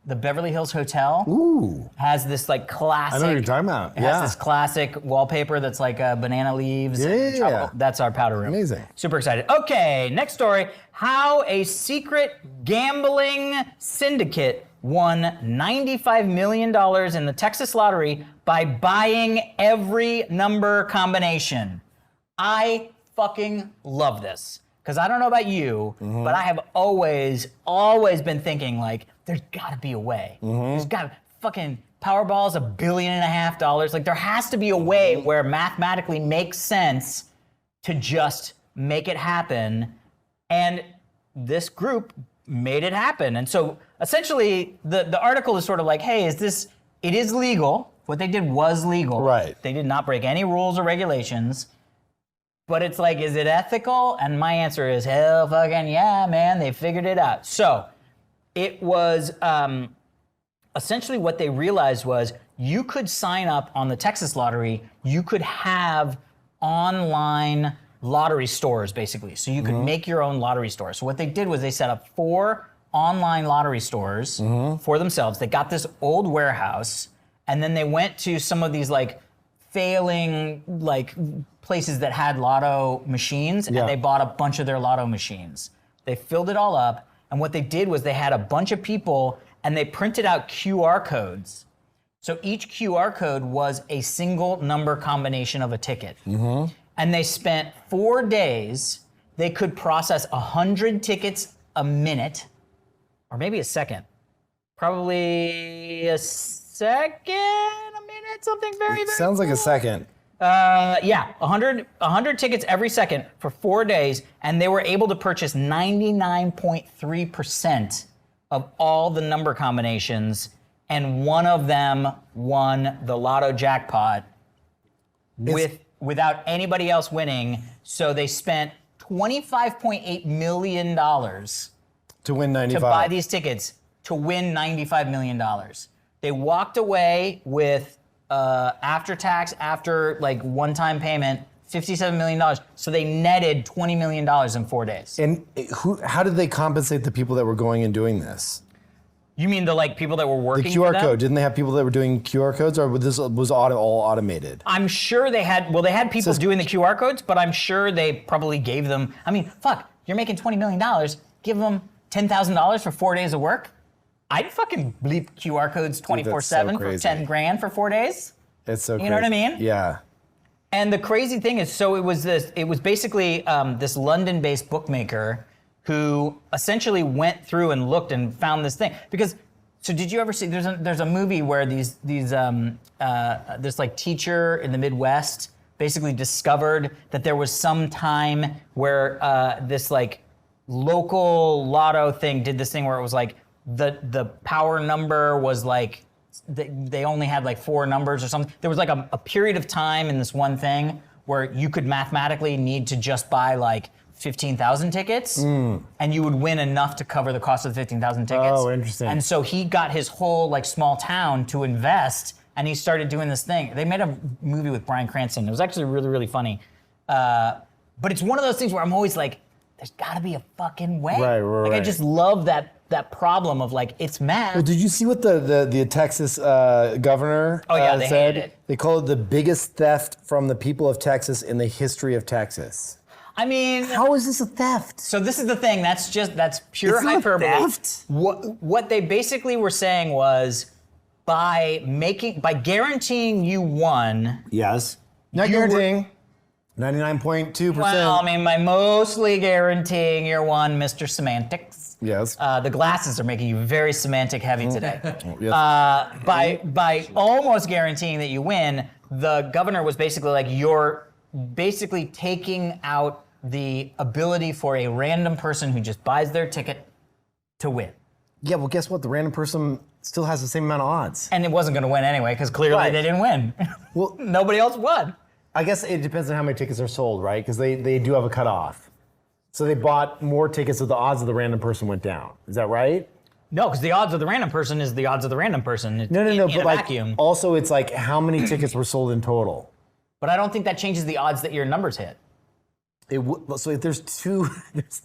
the Beverly Hills Hotel. Ooh. Has this like classic. I know what you're talking about. It has this classic wallpaper that's like banana leaves. and Yeah. tropical. That's our powder room. Amazing. Super excited. Okay, next story. How a secret gambling syndicate won $95 million in the Texas lottery by buying every number combination. I fucking love this. Because I don't know about you, but I have always been thinking like, there's gotta be a way. There's gotta, fucking Powerball's $1.5 billion. Like there has to be a way where mathematically makes sense to just make it happen. And this group made it happen. And so essentially the article is sort of like, hey, it is legal. What they did was legal. Right. They did not break any rules or regulations. But it's like, is it ethical? And my answer is, hell fucking yeah, man, they figured it out. So it was essentially what they realized was you could sign up on the Texas lottery, you could have online lottery stores basically. So you could make your own lottery store. So what they did was they set up 4 online lottery stores for themselves. They got this old warehouse and then they went to some of these like failing like places that had lotto machines and they bought a bunch of their lotto machines. They filled it all up, and what they did was they had a bunch of people and they printed out QR codes. So each QR code was a single number combination of a ticket. And they spent 4 days, they could process 100 tickets a minute, or maybe a second. Probably a second, a minute, something very, very Sounds like a cool. second. Yeah, 100 tickets every second for 4 days, and they were able to purchase 99.3% of all the number combinations, and one of them won the lotto jackpot without anybody else winning. So they spent $25.8 million To win 95. to buy these tickets to win $95 million. They walked away with after tax, after like one-time payment, $57 million. So they netted $20 million in 4 days. And how did they compensate the people that were going and doing this? You mean the like people that were The working for QR them? code, didn't they have people that were doing QR codes, or was this all automated? I'm sure they had people doing the QR codes, but I'm sure they probably gave them, I mean, fuck, you're making $20 million, give them $10,000 for 4 days of work? I'd fucking bleep QR codes 24/7 for 10 grand for 4 days. It's so crazy. You know what I mean? Yeah. And the crazy thing is, so it was basically this London-based bookmaker who essentially went through and looked and found this thing. Because, so did you ever see, there's a movie where this like teacher in the Midwest basically discovered that there was some time where this like local lotto thing did this thing where it was like the power number was like, they only had like 4 numbers or something. There was like a period of time in this one thing where you could mathematically need to just buy like 15,000 tickets and you would win enough to cover the cost of the 15,000 tickets. Oh, interesting. And so he got his whole like small town to invest and he started doing this thing. They made a movie with Bryan Cranston. It was actually really, really funny. But it's one of those things where I'm always like, there's gotta be a fucking way. Right. Like I just love that problem of like, it's math. Well, did you see what the Texas governor they said? hated it. They call it the biggest theft from the people of Texas in the history of Texas. I mean, How is this a theft? so this is the thing. That's pure It's not hyperbole. theft. What they basically were saying was, by guaranteeing you won. Yes. Not You were- guaranteeing. 99.2%. Well, I mean, by mostly guaranteeing you're one, Mr. Semantics. Yes. The glasses are making you very semantic heavy today. Yes. By almost guaranteeing that you win, the governor was basically like, you're basically taking out the ability for a random person who just buys their ticket to win. Yeah, well, guess what? The random person still has the same amount of odds. And it wasn't going to win anyway, because clearly Right. they didn't win. Well, Nobody else won. I guess it depends on how many tickets are sold, right? Because they do have a cutoff. So they bought more tickets, so the odds of the random person went down. Is that right? No, because the odds of the random person is the odds of the random person. No, in but a like, vacuum. also it's like how many tickets were sold in total? But I don't think that changes the odds that your numbers hit. So if there's two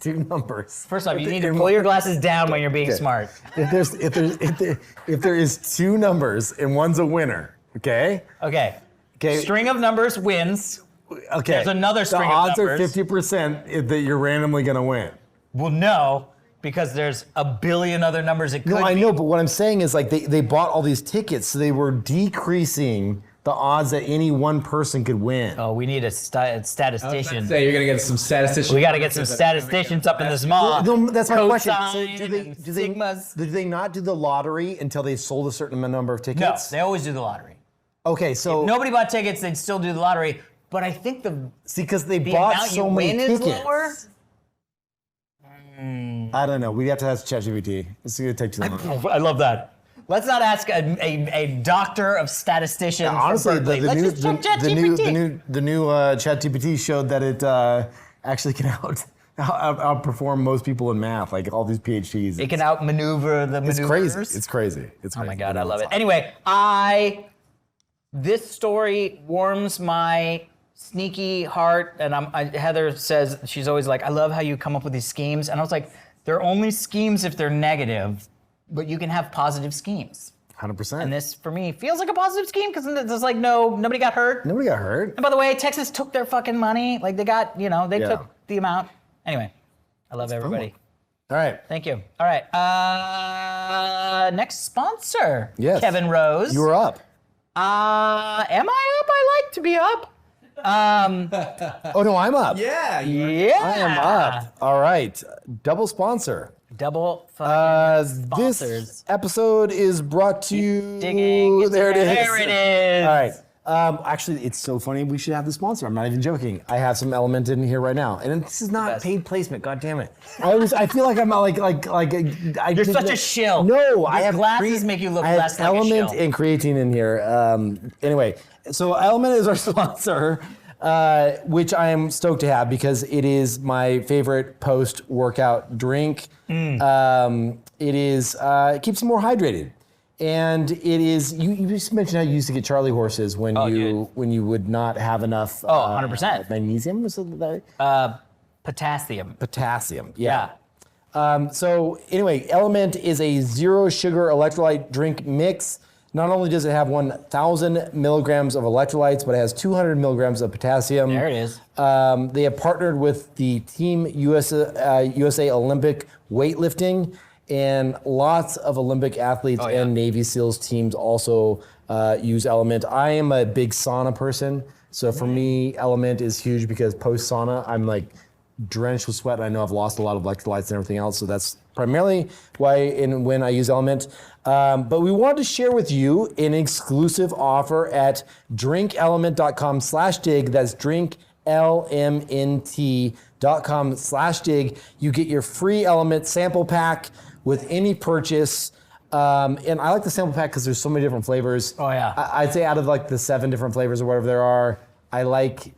numbers. First off, you need to pull your glasses down when you're being smart. If there is 2 numbers and one's a winner, okay? Okay. Okay. String of numbers wins. Okay. There's another string the of odds numbers. are 50% that you're randomly gonna win. Well, no, because there's a billion other numbers it could No, I be. know, but what I'm saying is like they bought all these tickets, so they were decreasing the odds that any one person could win. Oh, we need a statistician. Say you're gonna get some statisticians. We got to get some statisticians up in this mall. No, that's my question. So Cosine do they, and do they sigmas. do they not do the lottery until they sold a certain number of No, tickets? they always do the lottery. Okay, so Nobody bought tickets, they'd still do the lottery. But I think the see, because they the bought amount so you many win tickets. is lower. I don't know. We have to ask ChatGPT. It's gonna take too long. I love that. Let's not ask a doctor of statisticians. Honestly, from Berkeley. Let's just check ChatGPT. the new ChatGPT showed that it actually can outperform most people in math, like all these PhDs. It can outmaneuver the It's maneuvers. crazy. It's crazy. It's Oh crazy. my God, I love it. Anyway, this story warms my sneaky heart, and Heather says, she's always like, I love how you come up with these schemes. And I was like, they're only schemes if they're negative, but you can have positive schemes. 100%. And this, for me, feels like a positive scheme because there's like nobody got hurt. Nobody got hurt. And by the way, Texas took their fucking money. Like they got, they Yeah. took the amount. Anyway, I love everybody. All right. Thank you. All right. Next sponsor. Yes. Kevin Rose. You were up. Am I up? I like to be up. Oh no, I'm up. Yeah. Yeah. I am up. All right. Double sponsor. Double fucking This sponsors. episode is brought to you. Digging. There it is. There it is. All right. Actually, it's so funny. We should have the sponsor. I'm not even joking. I have some LMNT in here right now, and this is not paid placement. God damn it! I feel like I'm not like. You're such a shill. No, I have glasses make you look I have less like a LMNT shill. and creatine in here. Anyway, so LMNT is our sponsor, which I am stoked to have because it is my favorite post-workout drink. It is it keeps you more hydrated. And it is, you just mentioned how you used to get Charlie horses when you would not have enough 100%. Magnesium or something like that? Potassium. Potassium, yeah. So anyway, LMNT is a zero sugar electrolyte drink mix. Not only does it have 1,000 milligrams of electrolytes, but it has 200 milligrams of potassium. There it is. They have partnered with the Team USA Olympic weightlifting, and lots of Olympic athletes and Navy SEALs teams also use LMNT. I am a big sauna person, so for me, LMNT is huge because post sauna, I'm like drenched with sweat, and I know I've lost a lot of electrolytes and everything else, so that's primarily why when I use LMNT. But we wanted to share with you an exclusive offer at drinkelement.com/dig. That's drinklmnt.com/dig. You get your free LMNT sample pack with any purchase. And I like the sample pack because there's so many different flavors. Oh, yeah. I'd say out of like the 7 different flavors or whatever there are, I like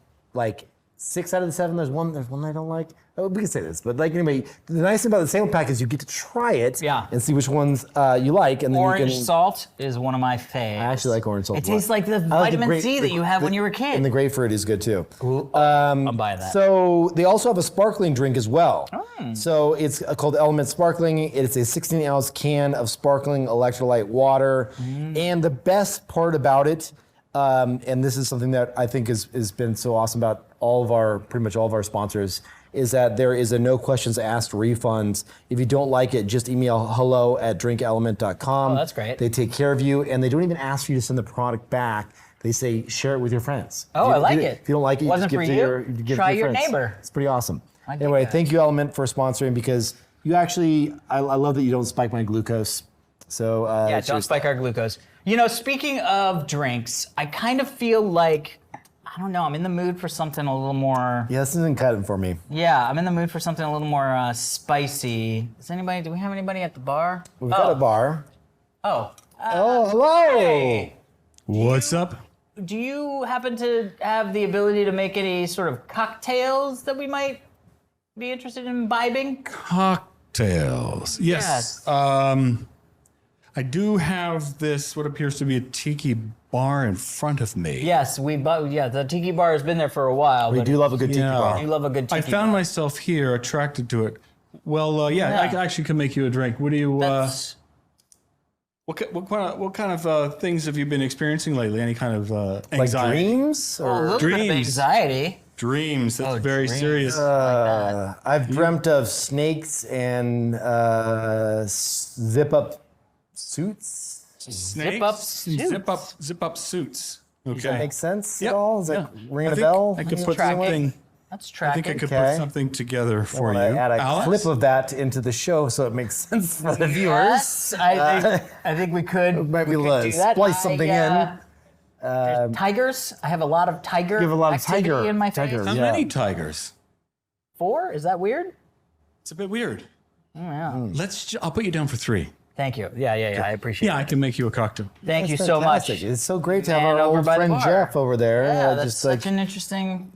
6 out of the 7. There's one I don't like. Oh, we can say this, but anyway, the nice thing about the sample pack is you get to try it and see which ones you like, and then Orange you can. salt is one of my faves. I actually like orange salt. It tastes like the vitamin C that you have when you were a kid. And the grapefruit is good too. I'm buying that. So they also have a sparkling drink as well. So it's called LMNT Sparkling. It's a 16-ounce can of sparkling electrolyte water. And the best part about it, and this is something that I think has been so awesome about pretty much all of our sponsors, is that there is a no questions asked refunds. If you don't like it, just email hello@drinkelement.com. Oh, that's great. They take care of you, and they don't even ask you to send the product back. They say share it with your friends. Oh, I like it. If you don't like it, Wasn't you for just give you? it to your Try give it to your friends. neighbor. It's pretty awesome. I dig Anyway, that. thank you, LMNT, for sponsoring because you actually, I love that you don't spike my glucose. So Yeah, don't spike our glucose. You know, speaking of drinks, I kind of feel like, I don't know, I'm in the mood for something a little more. Yeah, this isn't cutting for me. Yeah, I'm in the mood for something a little more spicy. Do we have anybody at the bar? We've got a bar. Oh. Oh, hello. Hey. What's up? Do you happen to have the ability to make any sort of cocktails that we might be interested in imbibing? Cocktails. Yes. I do have this, what appears to be a tiki bar in front of me. Yes, the Tiki Bar has been there for a while. We but do love a good tiki bar. You love a good Tiki I found Bar. myself here attracted to it. Well, I actually can make you a drink. What do you, That's- what kind of things have you been experiencing lately? Any kind of Like anxiety? dreams? a Or little bit of dreams. anxiety. Dreams, that's very dreams. serious. I've dreamt of snakes and zip-up suits. Snakes? Zip up suits. Okay. Does that make sense Yep. at all? Is that ringing a think bell? I could Let's put track it. something. Let's I track think I it. could Okay. put something together for I'm you. gonna add a Alex? clip of that into the show so it makes sense for the viewers. Yes, I think we could. Might be we able could to do that. splice something in. There's tigers. I have a lot of tiger. You have a lot of activity tiger- in my tiger, face. How yeah. many tigers? 4? Is that weird? It's a bit weird. Oh, yeah. I'll put you down for 3. Thank you. Yeah. I appreciate Yeah, it. I can make you a cocktail. Thank you That's so much. fantastic. It's so great to have Man our over old by the friend bar. Jeff over there. Yeah, that's just such an interesting.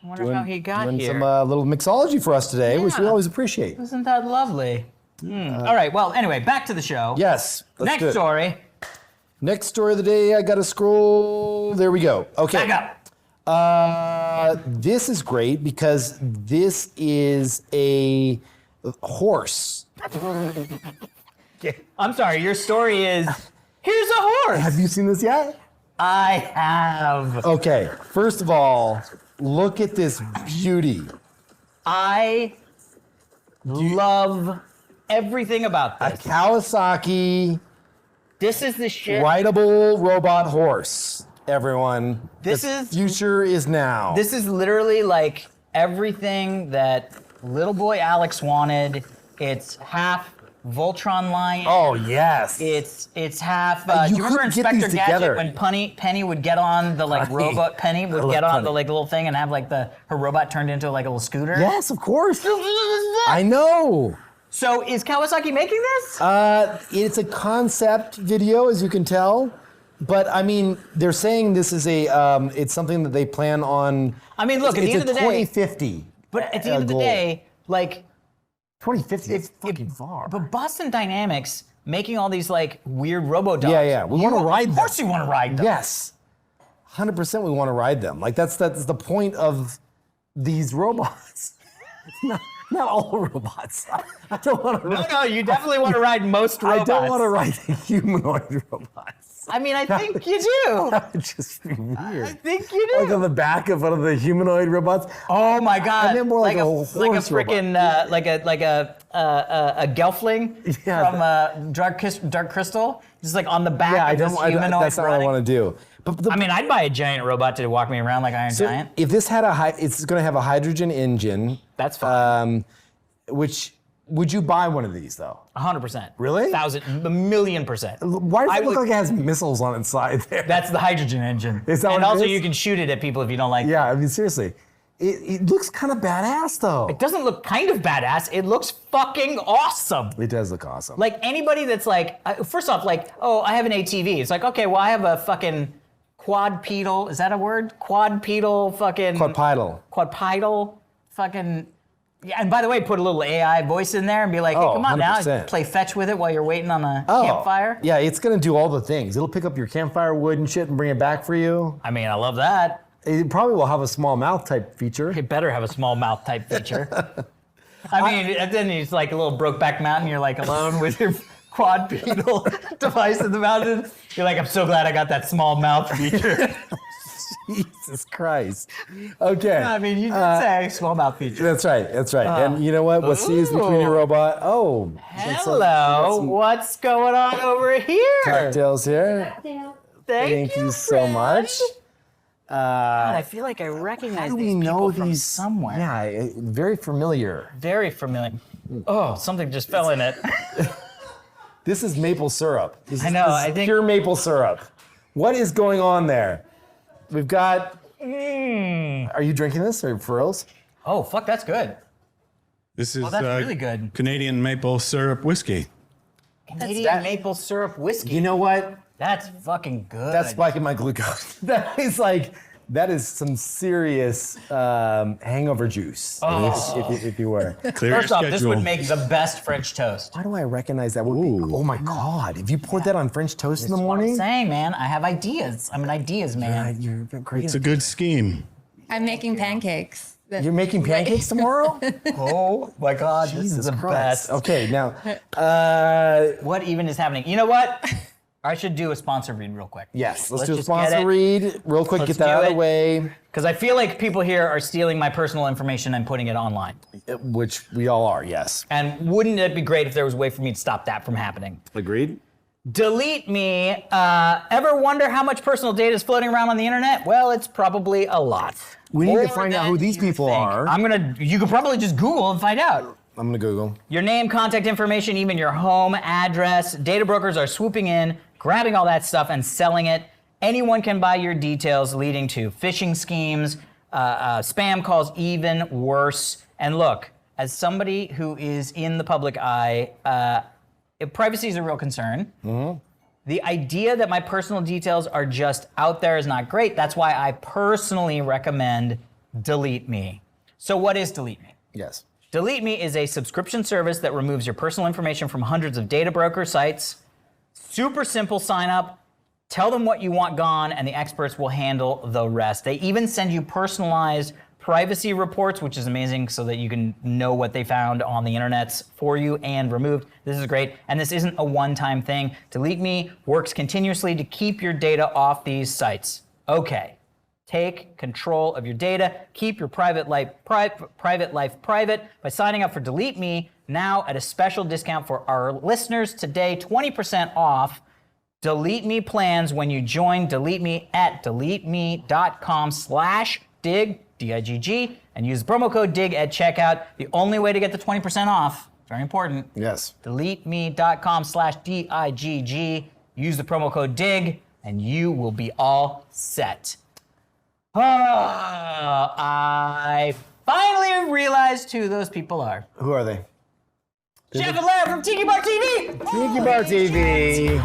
I wonder how he got doing here. some little mixology for us today, which we Yeah. always appreciate. Isn't that lovely? All right. Well, anyway, back to the show. Yes. Let's do Next it. story. Next story of the day. I got to scroll. There we go. Okay. Back up. This is great because this is a horse. I'm sorry. Your story is. Here's a horse. Have you seen this yet? I have. Okay. First of all, look at this beauty. I love everything about A this. Kawasaki This is the shit. rideable robot horse. Everyone. This the is- future is now. This is literally like everything that little boy Alex wanted. It's half Voltron lion. Oh yes. It's half. You Do you remember couldn't get Inspector these Gadget together. when Penny would get on the like Penny. robot? Penny would love get on Penny. the like little thing and have like her robot turned into like a little scooter. Yes, of course. I know. So is Kawasaki making this? It's a concept video, as you can tell. But I mean, they're saying this is it's something that they plan on. I mean, look, at the end of the day. It's a 2050. But at the end of the goal. day, like. 2050 is fucking far. But Boston Dynamics making all these like weird robo-dogs. Yeah. We want to ride them. Of course you want to ride them. Yes. 100% we want to ride them. Like that's the point of these robots. Not all robots. I don't want to ride. No, you definitely want to ride most robots. I don't want to ride the humanoid robots. I mean, I think you do. That would just be weird. I think you do. Like on the back of one of the humanoid robots. Oh my God! And then more like a horse freaking like a gelfling from Dark Crystal, just like on the back of this humanoid. That's not what I want to do. But I mean, I'd buy a giant robot to walk me around like Iron Giant. If this had it's going to have a hydrogen engine. That's fine. Which would you buy one of these though? 100%. Really? 1,000,000%. Why does it look like it has missiles on its side there? That's the hydrogen engine. Is that and what it also is? you can shoot it at people if you don't like Yeah, I mean seriously. It looks kind of badass though. It doesn't look kind of badass. It looks fucking awesome. It does look awesome. Like anybody that's like, first off, like, oh, I have an ATV. It's like, okay, well, I have a fucking quadpedal. Is that a word? Quadpedal fucking. Quadpedal fucking. Yeah, and by the way, put a little AI voice in there and be like, hey, come on 100%. now, play fetch with it while you're waiting on a campfire. Yeah, it's gonna do all the things. It'll pick up your campfire wood and shit and bring it back for you. I mean, I love that. It probably will have a small mouth type feature. It better have a small mouth type feature. I mean, and then it's like a little Brokeback Mountain. You're like alone with your quadpedal device in the mountain. You're like, I'm so glad I got that small mouth feature. Jesus Christ. Okay. I mean, you did say small mouth feature. That's right. And you know what? What sees between your robot? Oh. Hello. What's going on over here? Cocktails here. Thank you so much. God, I feel like I recognize How do these we know people from these somewhere. Yeah, very familiar. Very familiar. Oh, something just fell in it. This is maple syrup. This I know, is I think- pure maple syrup. What is going on there? We've got. Are you drinking this or for reals? Oh, fuck, that's good. This is that's really good. Canadian maple syrup whiskey. Canadian maple syrup whiskey. You know what? That's fucking good. That's spiking my glucose. That is some serious hangover juice, if you were. Clear First off, your this schedule. would make the best French toast. Why do I recognize that? Oh my God! If you poured that on French toast in the morning, I'm saying, man, I have ideas. I'm an ideas man. you're great. It's a good scheme. I'm making pancakes. You're making pancakes tomorrow? Oh my God, this is Jesus the Christ. best. Okay, now, What even is happening? You know what? I should do a sponsor read real quick. yes, let's do a just get sponsor it. read real quick. Let's Get that do out of the it. way, Because I feel like people here are stealing my personal information and putting it online. which we all are. Yes, And wouldn't it be great if there was a way for me to stop that from happening? agreed. Delete me. Ever wonder how much personal data is floating around on the internet? Well, it's probably a lot. We need to More find out than who these you people think. are. You could probably just Google and find out. I'm gonna Google. Your name, contact information, even your home address. Data brokers are swooping in, grabbing all that stuff and selling it. Anyone can buy your details, leading to phishing schemes, spam calls, even worse. And look, as somebody who is in the public eye, privacy is a real concern. Mm-hmm. The idea that my personal details are just out there is not great. That's why I personally recommend Delete Me. So what is Delete Me? Yes. Delete Me is a subscription service that removes your personal information from hundreds of data broker sites. Super simple sign up. Tell them what you want gone, and the experts will handle the rest. They even send you personalized privacy reports, which is amazing, so that you can know what they found on the internets for you and removed. This is great, and this isn't a one-time thing. Delete Me works continuously to keep your data off these sites. Okay. Take control of your data. Keep your private life private by signing up for Delete Me now at a special discount for our listeners today, 20% off Delete Me plans when you join Delete Me at deleteme.com/dig, D-I-G-G, and use promo code DIG at checkout. The only way to get the 20% off, very important. Yes. deleteme.com/DIGG. Use the promo code DIG and you will be all set. I finally realized who those people are. Who are they? Jeff and Lara from Tiki Bar TV. Tiki Bar TV.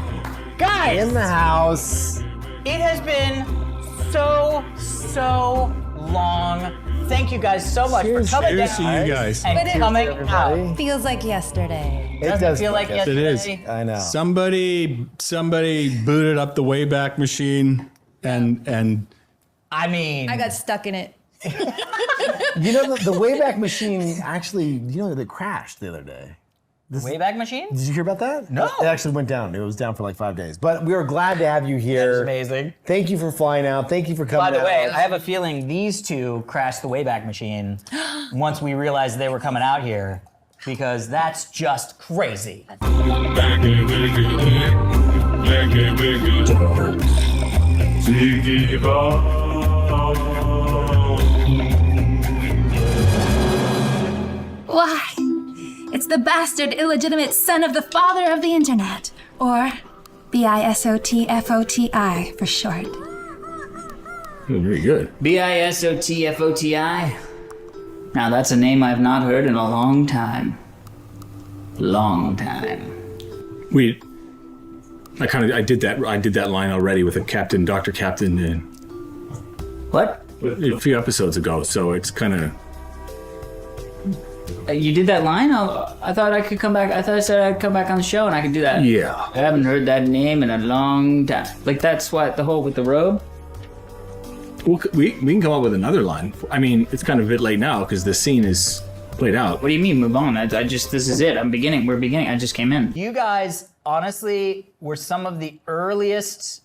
Guys, In the house. it has been so long. Thank you guys so much for coming Cheers to down you guys. and coming out. Feels like yesterday. It Doesn't feel like yes, It yesterday. is. I know. Somebody booted up the Wayback Machine and I mean, I got stuck in it. You know, the Wayback Machine actually, that crashed the other day. Wayback Machine? Did you hear about that? No. It actually went down. It was down for like 5 days. But we are glad to have you here. That's amazing. Thank you for flying out. Thank you for coming By the out. way, I have a feeling these two crashed the Wayback Machine once we realized they were coming out here, because that's just crazy. Why? It's the bastard illegitimate son of the father of the internet, or BISOTFOTI for short. very good. BISOTFOTI? Now that's a name I've not heard in a long time. Long time. I did that line already with Dr. Captain What? a few episodes ago, so it's kind of. You did that line? I thought I could come back. I thought I said I'd come back on the show and I could do that. Yeah. I haven't heard that name in a long time. Like, that's what, the whole with the robe? We can come up with another line. I mean, it's kind of a bit late now because the scene is played out. What do you mean, move on? This is it. We're beginning. I just came in. You guys, honestly, were some of the earliest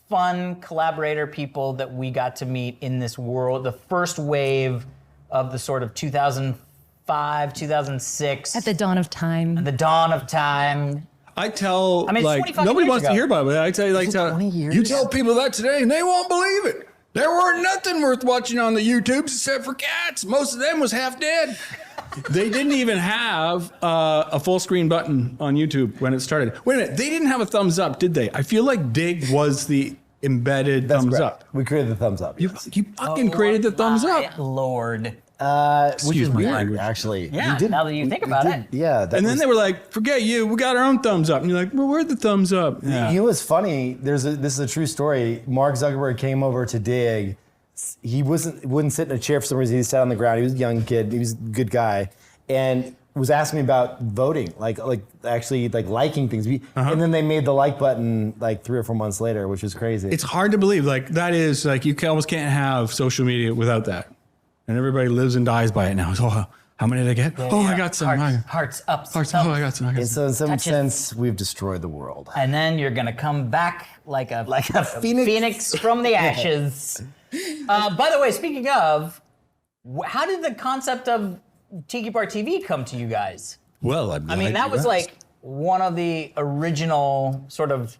fun collaborator people that we got to meet in this world. The first wave of the sort of 2005, 2006. At the dawn of time. The dawn of time. I tell, I mean, it's like, 25 nobody years wants ago. to hear about it. I tell you, like, 20 years? you tell people that today and they won't believe it. There weren't nothing worth watching on the YouTubes except for cats. Most of them was half dead. They didn't even have a full screen button on YouTube when it started. Wait a minute, they didn't have a thumbs up, did they? I feel like Dig was the embedded That's thumbs correct. up. We created the thumbs up. You fucking created the thumbs My up. Lord. Which is my weird, language. actually. Yeah, We did- now that you think we about did- it. Yeah. that And then was- they were like, forget you, we got our own thumbs up. And you're like, well, where'd the thumbs up? Yeah. You know what's funny? This is a true story. Mark Zuckerberg came over to Dig. He wouldn't sit in a chair for some reason. He sat on the ground. He was a young kid. He was a good guy, and was asking me about voting, like actually liking things. And then they made the like button like 3 or 4 months later, which is crazy. It's hard to believe. Like, that is, like, you almost can't have social media without that. And everybody lives and dies by it now. So, how many did I get? I got some. Hearts up. Hearts. Oh, I got some. and so in some Touch it. sense, we've destroyed the world. And then you're gonna come back like a phoenix from the ashes. By the way, speaking of, how did the concept of Tiki Bar TV come to you guys? Well, I mean, that was like one of the original sort of,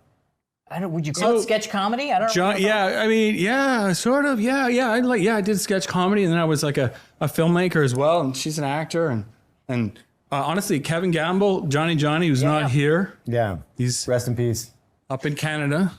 would you call it sketch comedy? I don't know. Yeah, I mean, yeah, sort of. Yeah. I did sketch comedy, and then I was like a filmmaker as well, and she's an actor, and honestly, Kevin Gamble, Johnny, who's not here. Yeah. He's Rest in peace. up in Canada.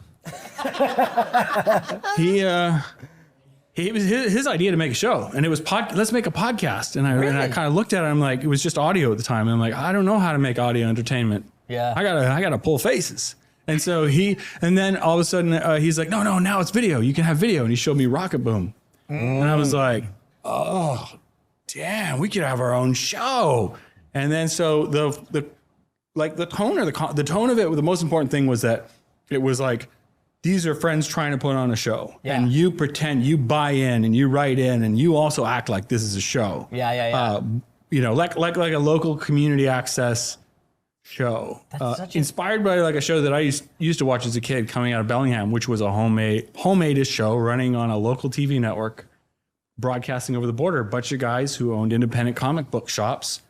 It was his idea to make a show, and it was let's make a podcast. And I kind of looked at it. I'm like, it was just audio at the time. And I'm like, I don't know how to make audio entertainment. Yeah. I gotta pull faces. And so and then all of a sudden he's like, no, now it's video. You can have video. And he showed me Rocket Boom, and I was like, oh, damn, we could have our own show. And then so the tone of it. The most important thing was that it was like, these are friends trying to put on a show. Yeah. And you pretend, you buy in and you write in and you also act like this is a show. Yeah. Like a local community access show. Inspired by like a show that I used to watch as a kid coming out of Bellingham, which was a homemade-ish show running on a local TV network, broadcasting over the border. A bunch of guys who owned independent comic book shops.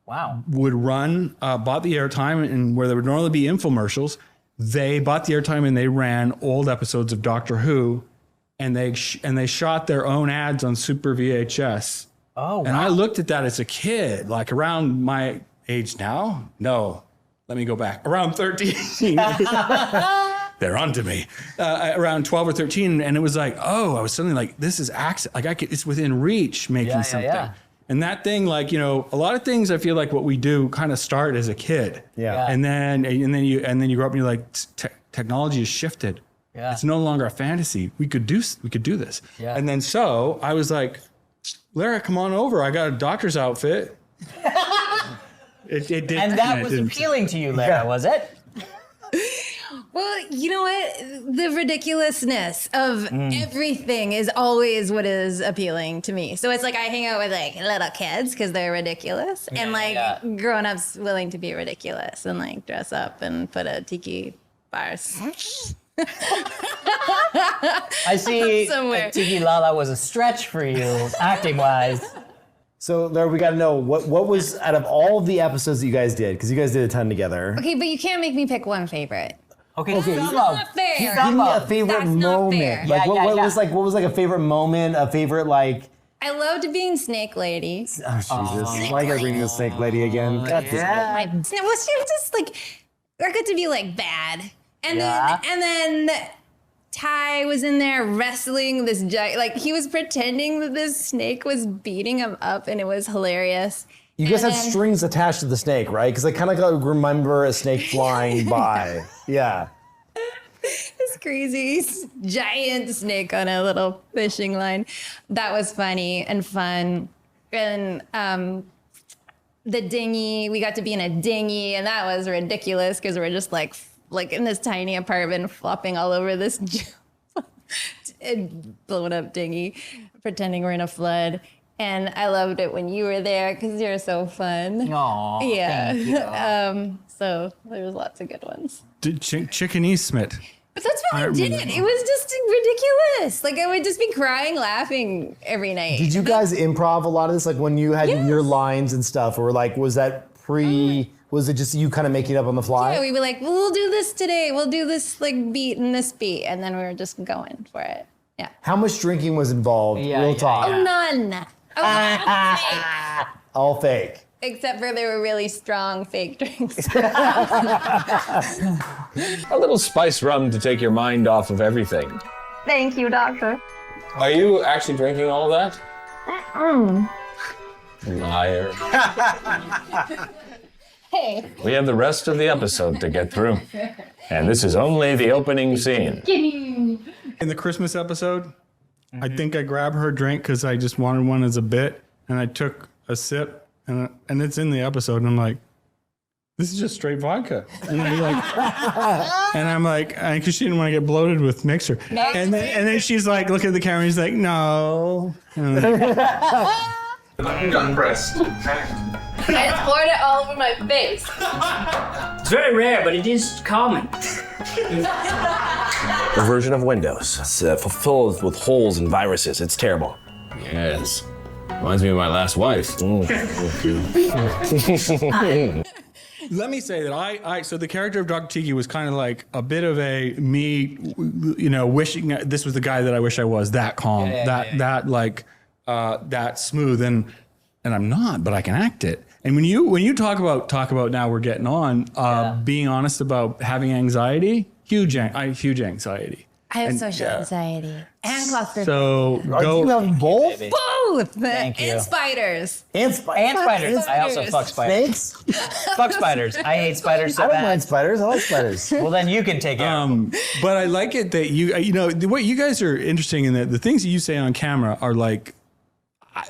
Wow. Would run, bought the airtime, and where there would normally be infomercials, they bought the airtime and they ran old episodes of Doctor Who, and they shot their own ads on Super VHS Oh, wow. And I looked at that as a kid, like around my age now. No, let me go back. Around 13. They're onto me. Around 12 or 13. And it was like, oh, I was suddenly like, this is access. Like it's within reach making something. Yeah. And that thing, like, you know, a lot of things I feel like what we do kind of start as a kid. Yeah. And then you grow up and you're like, technology has shifted. Yeah. It's no longer a fantasy. We could do this. Yeah. And then so I was like, Lara, come on over. I got a doctor's outfit. It did. And that was appealing to you, Lara, was it? Well, you know what? The ridiculousness of everything is always what is appealing to me. So it's like I hang out with like little kids because they're ridiculous, and like grown-ups willing to be ridiculous and like dress up and put a tiki bar. I see Somewhere. Tiki Lala was a stretch for you, acting-wise. So, Lara, we got to know what was out of all the episodes that you guys did, because you guys did a ton together. Okay, but you can't make me pick one favorite. Okay, That's not fair. Give me a favorite That's not moment. fair. Like what Yeah. was like a favorite moment, a favorite like. I loved being Snake Lady. Oh Jesus! Why gotta bring the snake lady again? God damn it. Well, she was just like, I got to be like bad, and Yeah. then Ty was in there wrestling this giant. Like he was pretending that this snake was beating him up, and it was hilarious. You guys And had then- strings attached to the snake, right? Because I kind of remember a snake flying by. Yeah. This crazy giant snake on a little fishing line. That was funny and fun. And the dinghy, we got to be in a dinghy, and that was ridiculous because we're just like in this tiny apartment flopping all over this blown up dinghy, pretending we're in a flood. And I loved it when you were there because you're so fun. Aw, Yeah. thank you. So there was lots of good ones. Chickenese Smith. But that's why I did remember it. that. It was just ridiculous. Like I would just be crying, laughing every night. Did you guys improv a lot of this? Like when you had Yes. your lines and stuff, or like was that was it just you kind of making it up on the fly? Yeah, we'd be like, well, we'll do this today. We'll do this like beat and this beat, and then we were just going for it. Yeah. How much drinking was involved? Yeah, Real yeah, talk. Oh, none. Oh, All fake. except for they were really strong fake drinks. A little spice rum to take your mind off of everything. Thank you, doctor. Are you actually drinking all of that? Liar. Hey. We have the rest of the episode to get through. And this is only the opening scene. In the Christmas episode, I think I grabbed her drink because I just wanted one as a bit, and I took a sip, and it's in the episode, and I'm like, this is just straight vodka. And I'm like, because she didn't want to get bloated with mixer. And then she's like, look at the camera, and he's like, no. And I'm like, Gun pressed. I just poured it all over my face. It's very rare, but it is common. A version of Windows. It's filled with holes and viruses. It's terrible. Yes. Reminds me of my last wife. let me say that I so the character of Dr. Tiki was kind of like a bit of a me, you know, wishing this was the guy that I wish I was, that calm, that smooth, and I'm not, but I can act it. And when you talk about now we're getting on, being honest about having anxiety, huge anxiety. I have social anxiety and claustrophobia. So You have both? Both! Thank you. And spiders. And spiders. I also fuck spiders. Snakes? Fuck spiders. I hate spiders so I don't bad. mind spiders. I like spiders. Well, then you can take it. But I like it that you know, what you guys are interesting in that the things that you say on camera are like,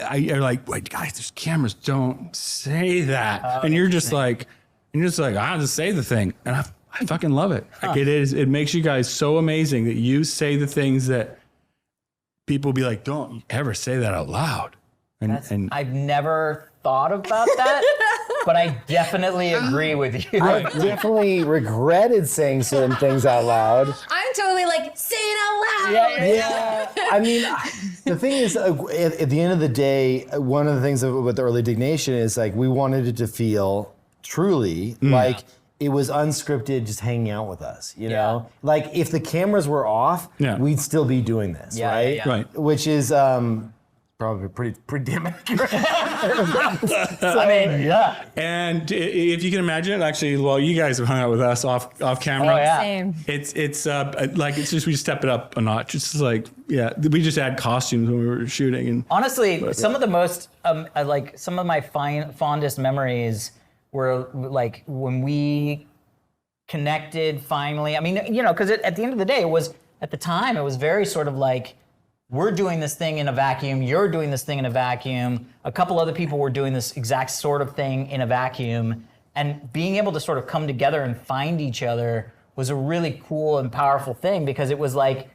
are like, wait, guys, there's cameras, don't say that. And you're just like, I'll just say the thing. And I fucking love it. Like it makes you guys so amazing that you say the things that people be like, don't ever say that out loud. And I've never thought about that, but I definitely agree with you. I definitely regretted saying certain things out loud. I'm totally like, say it out loud. Yeah. I mean, the thing is, at the end of the day, one of the things with the early Diggnation is like we wanted it to feel truly like it was unscripted, just hanging out with us. You know, like if the cameras were off, we'd still be doing this, right? Right. Which is Probably pretty damn accurate. I mean, yeah. And if you can imagine it, actually, well, you guys have hung out with us off camera. Oh, yeah. Same. It's like it's just we just step it up a notch. It's just like we just add costumes when we were shooting. And Honestly, some of the most like some of my fondest memories were like when we connected finally. I mean, you know, because at the end of the day, it was very sort of like, we're doing this thing in a vacuum, you're doing this thing in a vacuum, a couple other people were doing this exact sort of thing in a vacuum, and being able to sort of come together and find each other was a really cool and powerful thing, because it was like,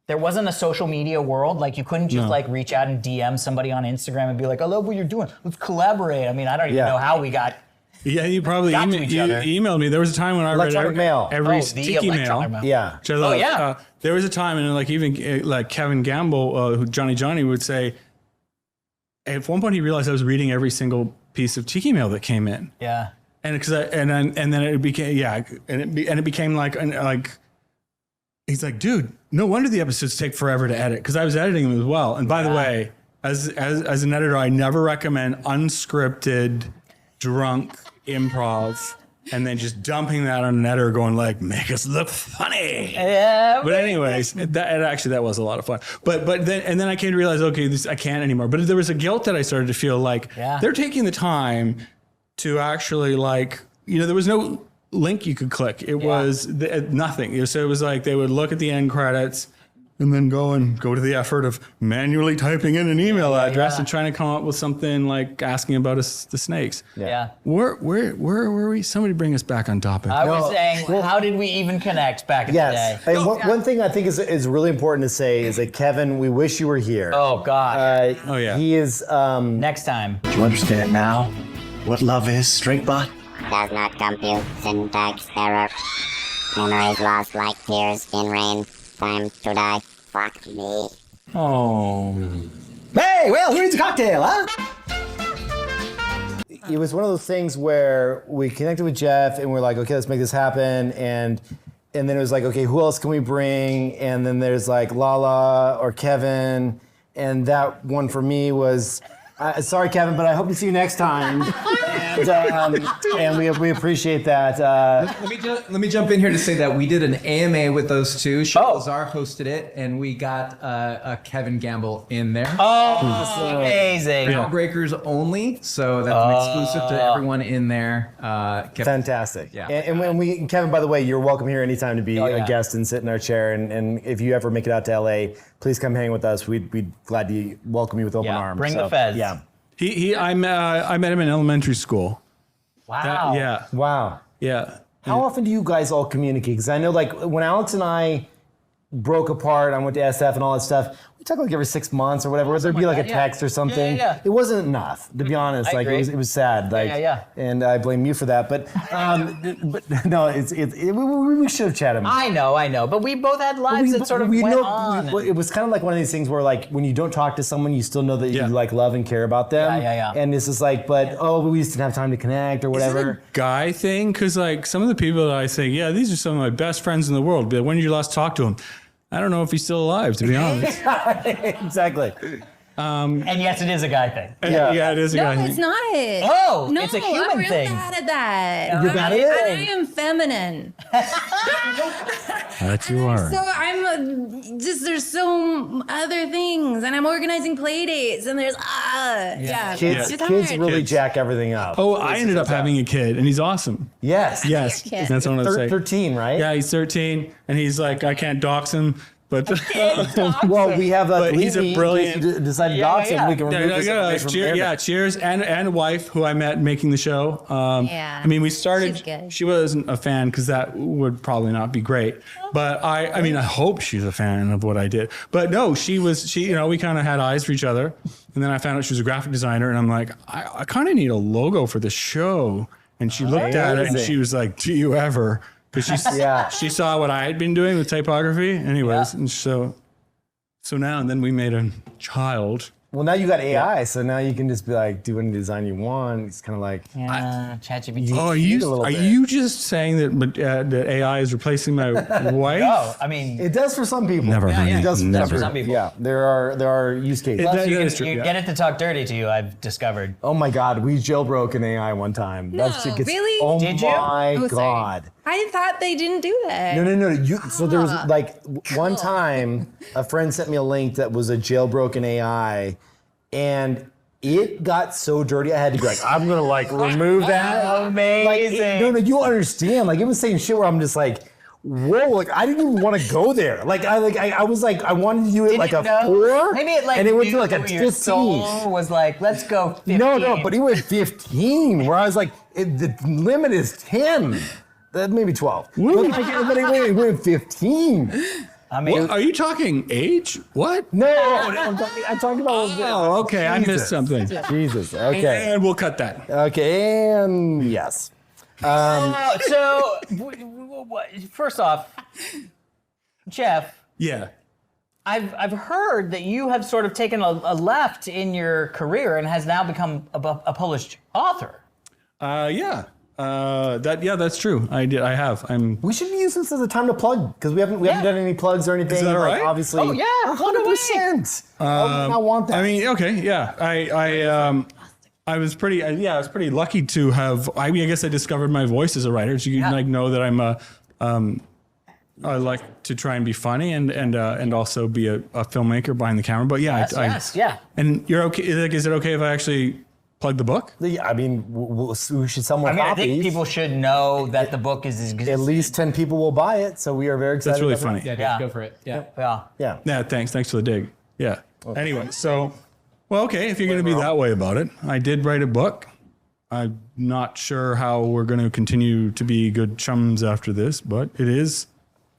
there wasn't a social media world. Like, you couldn't just like reach out and DM somebody on Instagram and be like, I love what you're doing, let's collaborate. I mean, I don't even know how we got. Yeah, you probably emailed me. There was a time when I read every Tiki mail. Yeah. There was a time, and like even like Kevin Gamble, who Johnny would say, at one point he realized I was reading every single piece of Tiki mail that came in. Yeah. And then it became like he's like, dude, no wonder the episodes take forever to edit, because I was editing them as well. And by the way, as an editor, I never recommend unscripted, drunk improv and then just dumping that on an editor going like, make us look funny. Yeah. But anyways, that was a lot of fun. But then I came to realize, okay, I can't anymore. But there was a guilt that I started to feel like they're taking the time to actually, like, you know, there was no link you could click. It was nothing. So it was like they would look at the end credits and then go to the effort of manually typing in an email address and trying to come up with something like asking about the snakes. Yeah. Where were we? Somebody bring us back on topic. I was saying, how did we even connect back in the day? And one thing I think is really important to say is that, Kevin, we wish you were here. Oh, God. He is... Next time. Do you understand now what love is, Straightbot? Does not compute. Syntax error. Memories lost like tears in rain. Time to die. Fuck me. Oh. Hey, well, who needs a cocktail, huh? It was one of those things where we connected with Jeff and we're like, okay, let's make this happen. And then it was like, okay, who else can we bring? And then there's like Lala or Kevin. And that one for me was, sorry, Kevin, but I hope to see you next time. And we appreciate that. Let me jump in here to say that we did an AMA with those two. Lazar hosted it, and we got Kevin Gamble in there. Oh, amazing! Breakers only, so that's an exclusive to everyone in there. Fantastic. Yeah. And Kevin, by the way, you're welcome here anytime to be a guest and sit in our chair. And if you ever make it out to LA, please come hang with us. We'd be glad to welcome you with open arms. Bring the feds. Yeah. I met him in elementary school. Wow. Wow. Yeah. How often do you guys all communicate? Because I know, like, when Alex and I broke apart, I went to SF and all that stuff, we talk like every 6 months or whatever. There'd be like a text or something. It wasn't enough, to be honest. Like, it was sad. Like, and I blame you for that. But no, we should have chatted more. I know. But we both had lives that sort of went on. It was kind of like one of these things where, like, when you don't talk to someone, you still know that you like love and care about them. And it's just like, but we just didn't have time to connect or whatever. Is it a guy thing? Because like some of the people that I think, these are some of my best friends in the world. But when did you last talk to him? I don't know if he's still alive, to be honest. Exactly. And yes, it is a guy thing. Yeah, it is a guy thing. No, it's not. Oh, no, it's a human I'm real thing. bad at that. You're bad at it? I am feminine. That you are. So there's so other things, and I'm organizing play dates, and there's Kids really jack everything up. Oh, I ended up having a kid, and he's awesome. Yes. That's what I'm saying. 13, right? Yeah, he's 13, and he's like, I can't dox him. But well, we have but he's a brilliant. Decided to dox him. We can remove this information from air. Cheers, and a wife who I met making the show. I mean, we started. She wasn't a fan because that would probably not be great. But I mean, I hope she's a fan of what I did. But no, she was. We kind of had eyes for each other, and then I found out she was a graphic designer, and I'm like, I kind of need a logo for the show. And she looked at it, and she was like, "Do you ever?" Because she saw what I had been doing with typography, anyways, and so now and then we made a child. Well, now you got AI, so now you can just be like, do any design you want. It's kind of like, ChatGPT. Oh, are you just saying that that AI is replacing my wife? No, I mean, it does for some people. Never, honey. It does for some people. Yeah, there are use cases. Plus, you get it to talk dirty to you. I've discovered. Oh my God, we jailbroke an AI one time. No, really? Oh Did you? my Oh, sorry. God. I thought they didn't do that. No. So there was like one time a friend sent me a link that was a jailbroken AI, and it got so dirty I had to be like, I'm gonna like remove that. Amazing. No, you understand? Like it was saying shit where I'm just like, whoa, like I didn't even want to go there. I was like, I wanted to do it like a 4. Maybe it like and it went to like a your 15. soul was like, let's go 15. No, but he went 15, where I was like, the limit is 10. Maybe 12. But it went 15. I mean, are you talking age? What? No, I'm talking about. Oh, okay, I missed something. Jesus. Okay. And we'll cut that. Okay, and yes. So, first off, Jeff. Yeah. I've heard that you have sort of taken a left in your career and has now become a published author. Yeah. That's true. I have. We should use this as a time to plug because we haven't done any plugs or anything. Is that all like, right? Obviously. Oh yeah, 100%. I want that. I mean, okay, yeah. I was pretty. I was pretty lucky to have. I guess I discovered my voice as a writer. So you can like know that I'm I like to try and be funny and also be a filmmaker behind the camera. But yeah, yeah. And you're okay. Like, is it okay if I actually plug the book? Yeah, I mean, we should sell more I copies. think people should know that the book is At least 10 people will buy it, so we are very excited. That's really about funny. that. Yeah, go for it. Yeah. Yeah. Thanks for the dig. Yeah. Okay. Anyway, so, well, okay, if you're going to be that way about it, I did write a book. I'm not sure how we're going to continue to be good chums after this, but it is.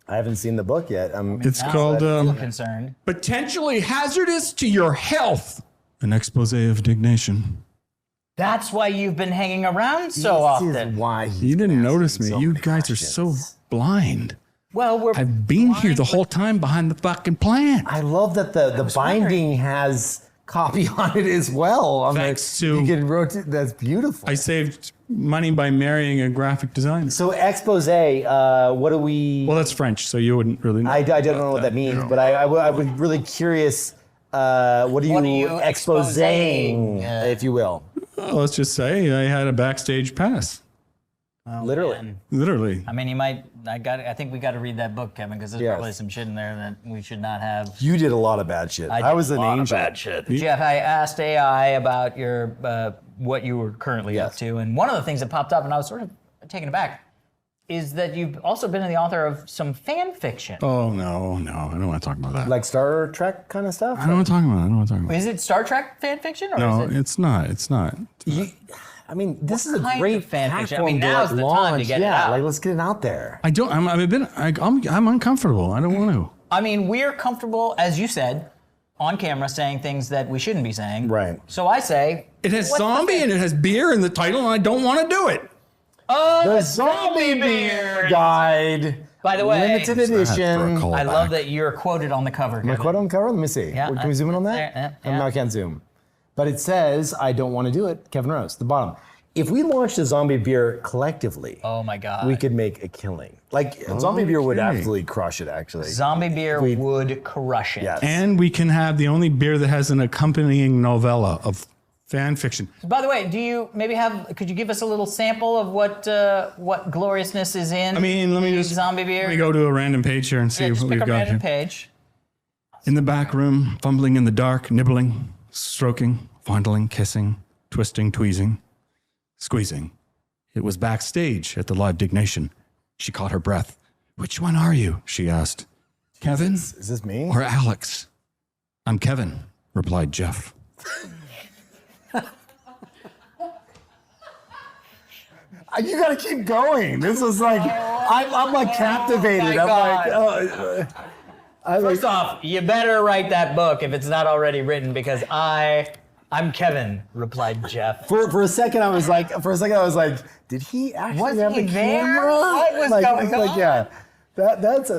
I haven't seen the book yet. It's called concerned. Potentially Hazardous to Your Health, an expose of Diggnation. That's why you've been hanging around so often. This is why you didn't notice me. You guys are so blind. Well, I've been here the whole time behind the fucking plant. I love that the binding has copy on it as well. Thanks to you can rotate. That's beautiful. I saved money by marrying a graphic designer. So expose, what do we? Well, that's French, so you wouldn't really know. I don't know what that means, but I would really curious. What are you exposing, if you will? Well, let's just say I had a backstage pass. Oh, literally. Man. Literally. I mean, I think we got to read that book, Kevin, because there's probably some shit in there that we should not have. You did a lot of bad shit. I was an angel. Bad shit. Jeff, I asked AI about your what you were currently up to, and one of the things that popped up, and I was sort of taken aback, is that you've also been the author of some fan fiction. Oh, no. I don't want to talk about that. Like Star Trek kind of stuff? I don't want to talk about it. Is it Star Trek fan fiction? Or No, is it... it's not. I mean, this is a great fan fiction. I platform mean, now's to the launch. time to get it out. Like let's get it out there. I'm uncomfortable. I don't want to. I mean, we're comfortable, as you said, on camera saying things that we shouldn't be saying. Right. So I say... It has zombie and it has beer in the title, and I don't want to do it. The Zombie Beer Guide. By the way, limited edition. I love that you're quoted on the cover. Am I quoted on the cover? Let me see. Yeah, Can we zoom in on that? Yeah. No, I can't zoom. But it says, I don't want to do it, Kevin Rose, the bottom. If we launched a zombie beer collectively, oh my God, we could make a killing. Like zombie beer would absolutely crush it, actually. Zombie beer would crush it. Yes. And we can have the only beer that has an accompanying novella of fan fiction. By the way, could you give us a little sample of what gloriousness is in? I mean, let me just zombie beer. Let me go to a random page here and see what we've got random here. Page. In the back room, fumbling in the dark, nibbling, stroking, fondling, kissing, twisting, tweezing, squeezing. It was backstage at the live Diggnation. She caught her breath. Which one are you? She asked. Kevin? Is this me? Or Alex? I'm Kevin, replied Jeff. You gotta keep going. This was like, I'm like captivated. First off, you better write that book if it's not already written, because I'm Kevin, replied Jeff. For a second, I was like, did he actually have a camera? What was going on? Yeah, that's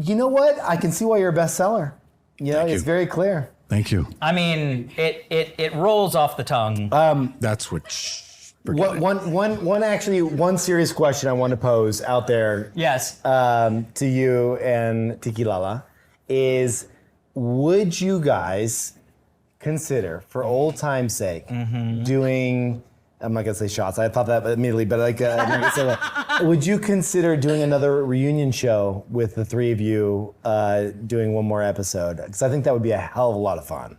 you know what? I can see why you're a bestseller. You know, it's very clear. Thank you. I mean, it rolls off the tongue. That's what. One serious question I want to pose out there. Yes. To you and Tiki Lala is, would you guys consider, for old time's sake, doing? I'm not gonna say shots. I thought that immediately, but like, I'm not gonna say that. Would you consider doing another reunion show with the three of you, doing one more episode? Because I think that would be a hell of a lot of fun.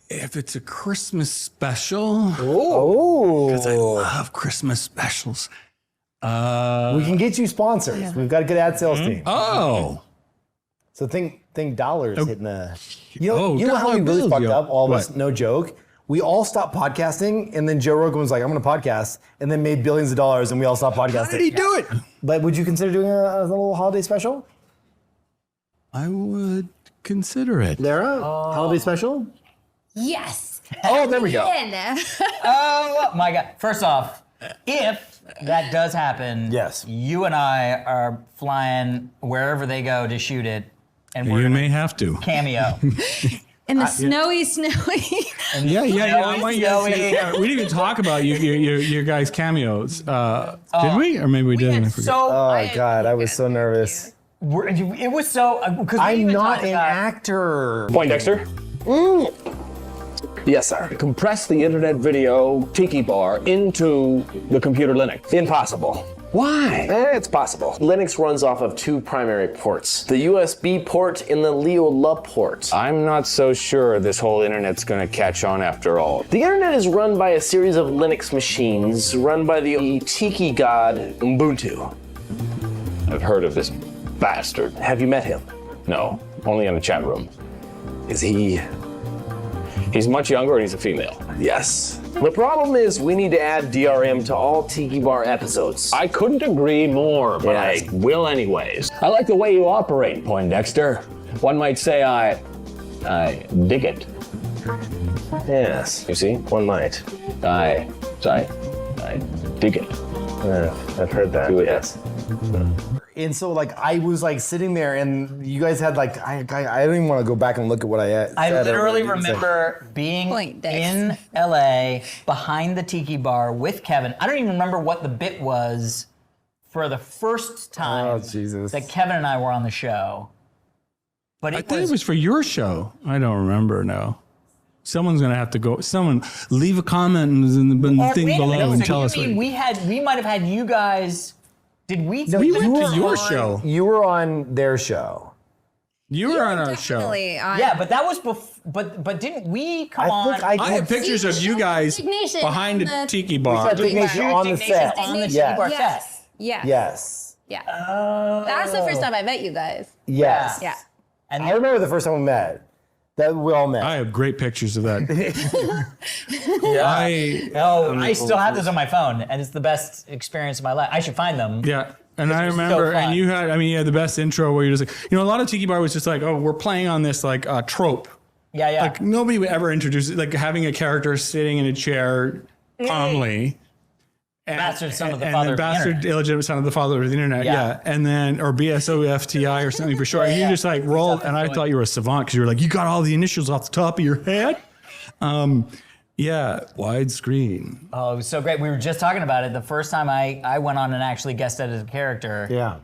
If it's a Christmas special, because I love Christmas specials. We can get you sponsors. Yeah. We've got a good ad sales team. Oh, so think dollars hitting the. You know how we really bills, fucked up all of us? What? No joke. We all stopped podcasting, and then Joe Rogan was like, "I'm going to podcast," and then made billions of dollars, and we all stopped podcasting. How did he do it? But would you consider doing a little holiday special? I would consider it. Lara, holiday special? Yes. Oh, there we go. Oh my God! First off, if that does happen, yes, you and I are flying wherever they go to shoot it, and you may have to cameo. In the snowy. Yeah. We didn't even talk about your guys' cameos. Did we? Or maybe we didn't. I forget. Oh God, I was so nervous. It was so. I'm not an actor. Poindexter? Yes, sir. Compress the internet video Tiki Bar into the computer Linux. Impossible. Why? It's possible. Linux runs off of two primary ports. The USB port and the Leola port. I'm not so sure this whole internet's gonna catch on after all. The internet is run by a series of Linux machines run by the Tiki god Ubuntu. I've heard of this bastard. Have you met him? No, only in the chat room. Is he... He's much younger and he's a female. Yes. The problem is we need to add DRM to all Tiki Bar episodes. I couldn't agree more, but I will anyways. I like the way you operate, Poindexter. One might say I dig it. Yes, you see, one might. I dig it. I've heard that, yes. And so, like, I was like sitting there, and you guys had like, I don't even want to go back and look at what I had. I literally remember being in LA behind the Tiki Bar with Kevin. I don't even remember what the bit was for the first time that Kevin and I were on the show. But I think it was for your show. I don't remember now. Someone's gonna have to go. Someone leave a comment in the thing below and tell us. We might have had you guys. Did we? No, we went to your show. You were on their show. You were on our show. Yeah, but that was before. But didn't we come on? I have pictures of you guys Diggnation behind the Tiki Bar. Diggnation on the set. On the Tiki Bar set. Yes. Yeah. That's the first time I met you guys. Yes. Yeah. And I remember the first time we met. That we all met. I have great pictures of that. I still have this on my phone, and it's the best experience of my life. I should find them. Yeah. And I remember, and you had the best intro where you're just like, a lot of Tiki Bar was just like, oh, we're playing on this like trope. Yeah. Like nobody would ever introduce it, like having a character sitting in a chair calmly. Bastard son of the father of the bastard internet. illegitimate son of the father of the internet, yeah. And then, or BSOFTI or something for short. And you just like rolled, and I thought you were a savant because you were like, you got all the initials off the top of your head. Widescreen. Oh, it was so great. We were just talking about it. The first time I went on and actually guested as a character. Yeah.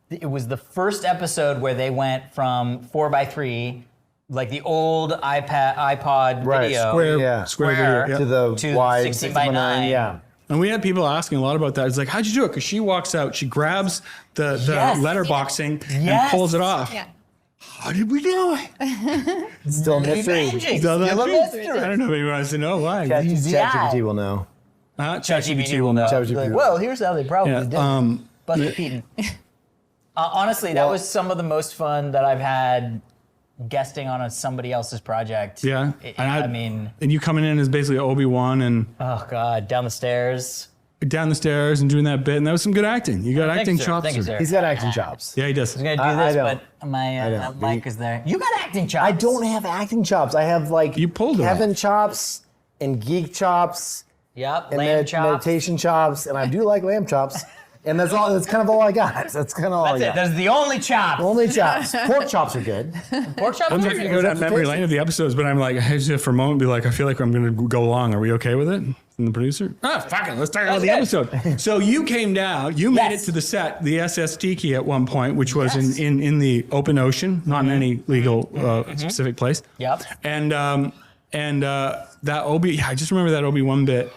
It was the first episode where they went from 4:3, like the old iPod video. Square video, to the wide 16:9. Yeah. And we had people asking a lot about that. It's like, how'd you do it? Because she walks out, she grabs the letterboxing and pulls it off. Yeah. How did we do it? Still a mystery. I don't know if anyone wants to know why. ChatGPT will know. ChatGPT will know. Like, well, here's how they probably did it. Buster Keaton. Honestly, that was some of the most fun that I've had guesting on somebody else's project. Yeah. And you coming in as basically Obi-Wan and... Oh, God. Down the stairs and doing that bit. And that was some good acting. You got acting chops. Thank you, sir. He's got acting chops. Yeah, he does. I was going to do this, but my mic is there. You got acting chops. I don't have acting chops. I have like you pulled Kevin chops and geek chops. Yep, and lamb chops. meditation chops. And I do like lamb chops. And that's all. That's kind of all I got. That's kind of all I got. That's the only chops. Only chops. Pork chops are good. Pork chops. I'm not going to go down memory lane of the episodes, but I'm like, I just for a moment be like, I feel like I'm going to go long. Are we okay with it? From the producer? Fuck it. Let's talk about the episode. So you came down. You made it to the set, the SS Tiki at one point, which was in the open ocean, not in any legal specific place. Yep. And that Obi, I just remember that Obi-Wan bit.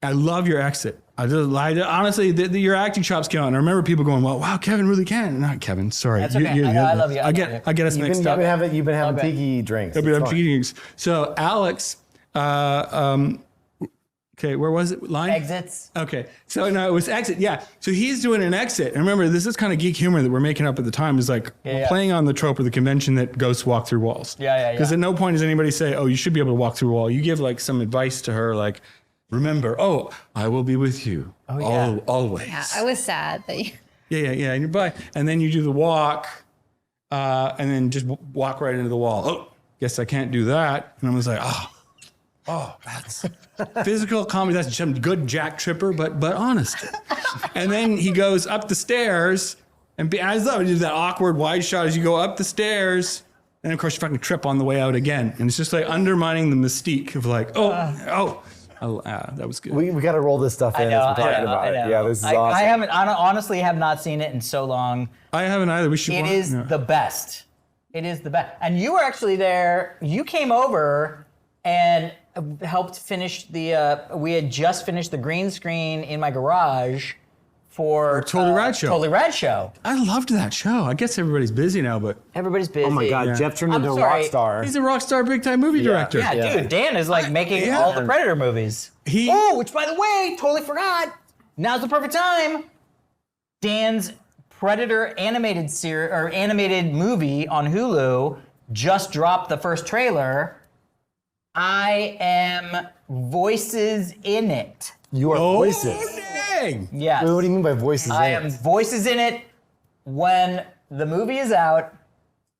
I love your exit. Honestly, your acting chops kill. And I remember people going, "Well, wow, Kevin really can." Not Kevin. Sorry. That's okay. I love you. I get us mixed up. You've been having tiki drinks. You've been having tiki drinks. So Alex, okay, where was it? Line? Exits. Okay. So no, it was exit. Yeah. So he's doing an exit. And remember, this is kind of geek humor that we're making up at the time. Is like we're playing on the trope of the convention that ghosts walk through walls. Yeah. Because at no point does anybody say, "Oh, you should be able to walk through a wall." You give like some advice to her, like, "Remember, I will be with you always." Yeah, I was sad that you. Yeah. And you're by, and then you do the walk, and then just walk right into the wall. Oh, guess I can't do that. And I was like, oh, that's physical comedy. That's some good Jack Tripper, but honest. And then he goes up the stairs, and I love it. You do that awkward wide shot as you go up the stairs, and of course you fucking trip on the way out again. And it's just like undermining the mystique of like, that was good. We got to roll this stuff in as we're talking about it. Yeah, this is awesome. I honestly have not seen it in so long. I haven't either. We should. It is the best. It is the best. And you were actually there. You came over and helped finish we had just finished the green screen in my garage for Totally Rad Show. Totally Rad Show. I loved that show. I guess everybody's busy now, but everybody's busy. Oh my God, Jeff turned into a rock star. He's a rock star, big time movie director. Yeah, dude. Dan is like making all the Predator movies. Which by the way, totally forgot. Now's the perfect time. Dan's Predator animated series or animated movie on Hulu just dropped the first trailer. I am voices in it. You are voices. Dang. Yes. Wait, what do you mean by voices in it? I am voices in it. When the movie is out,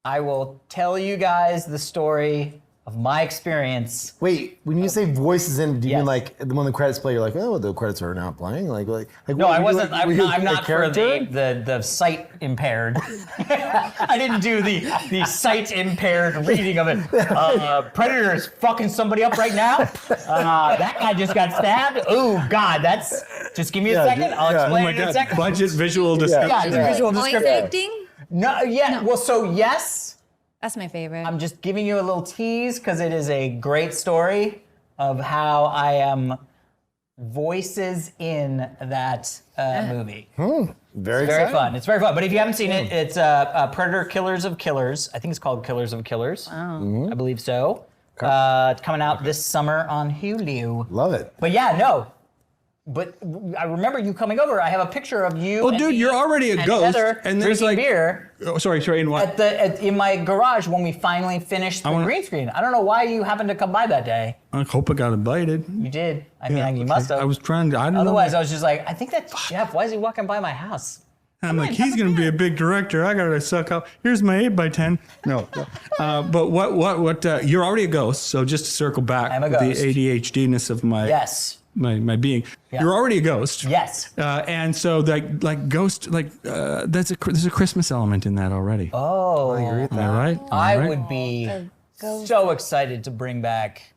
I will tell you guys the story of my experience. Wait, when you say voices in, do you mean like when the credits play, you're like, oh, the credits are not playing? Like no, I wasn't. I'm not for the sight impaired. I didn't do the sight impaired reading of it. Predator is fucking somebody up right now. That guy just got stabbed. Oh God, that's. Just give me a second. I'll explain it in a second. Budget visual description. Visual Voice description. acting? No, yeah. Well, so yes. That's my favorite. I'm just giving you a little tease because it is a great story of how I am voices in that movie. Very fun. It's very fun. But if you haven't seen it, it's Predator Killers of Killers. I think it's called Killers of Killers. Wow. I believe so. It's coming out this summer on Hulu. Love it. But yeah, no. But I remember you coming over. I have a picture of you. Oh, dude, you're already a ghost. Heather And there's drinking like beer. Oh, sorry. In what? In my garage when we finally finished the green screen. I don't know why you happened to come by that day. I hope I got invited. You did. I mean, you must have. I was trying to. I don't know. Otherwise, I was just like, I think that's Jeff. Why is he walking by my house? I'm like, he's going to be a big director. I got to suck up. Here's my 8x10. No. But what, you're already a ghost. So just to circle back I'm a with ghost. the ADHD-ness of my my being. Yeah. You're already a ghost. Yes. And so like ghost, there's a Christmas element in that already. Oh. I agree with Am that. I right? I would be so excited to bring back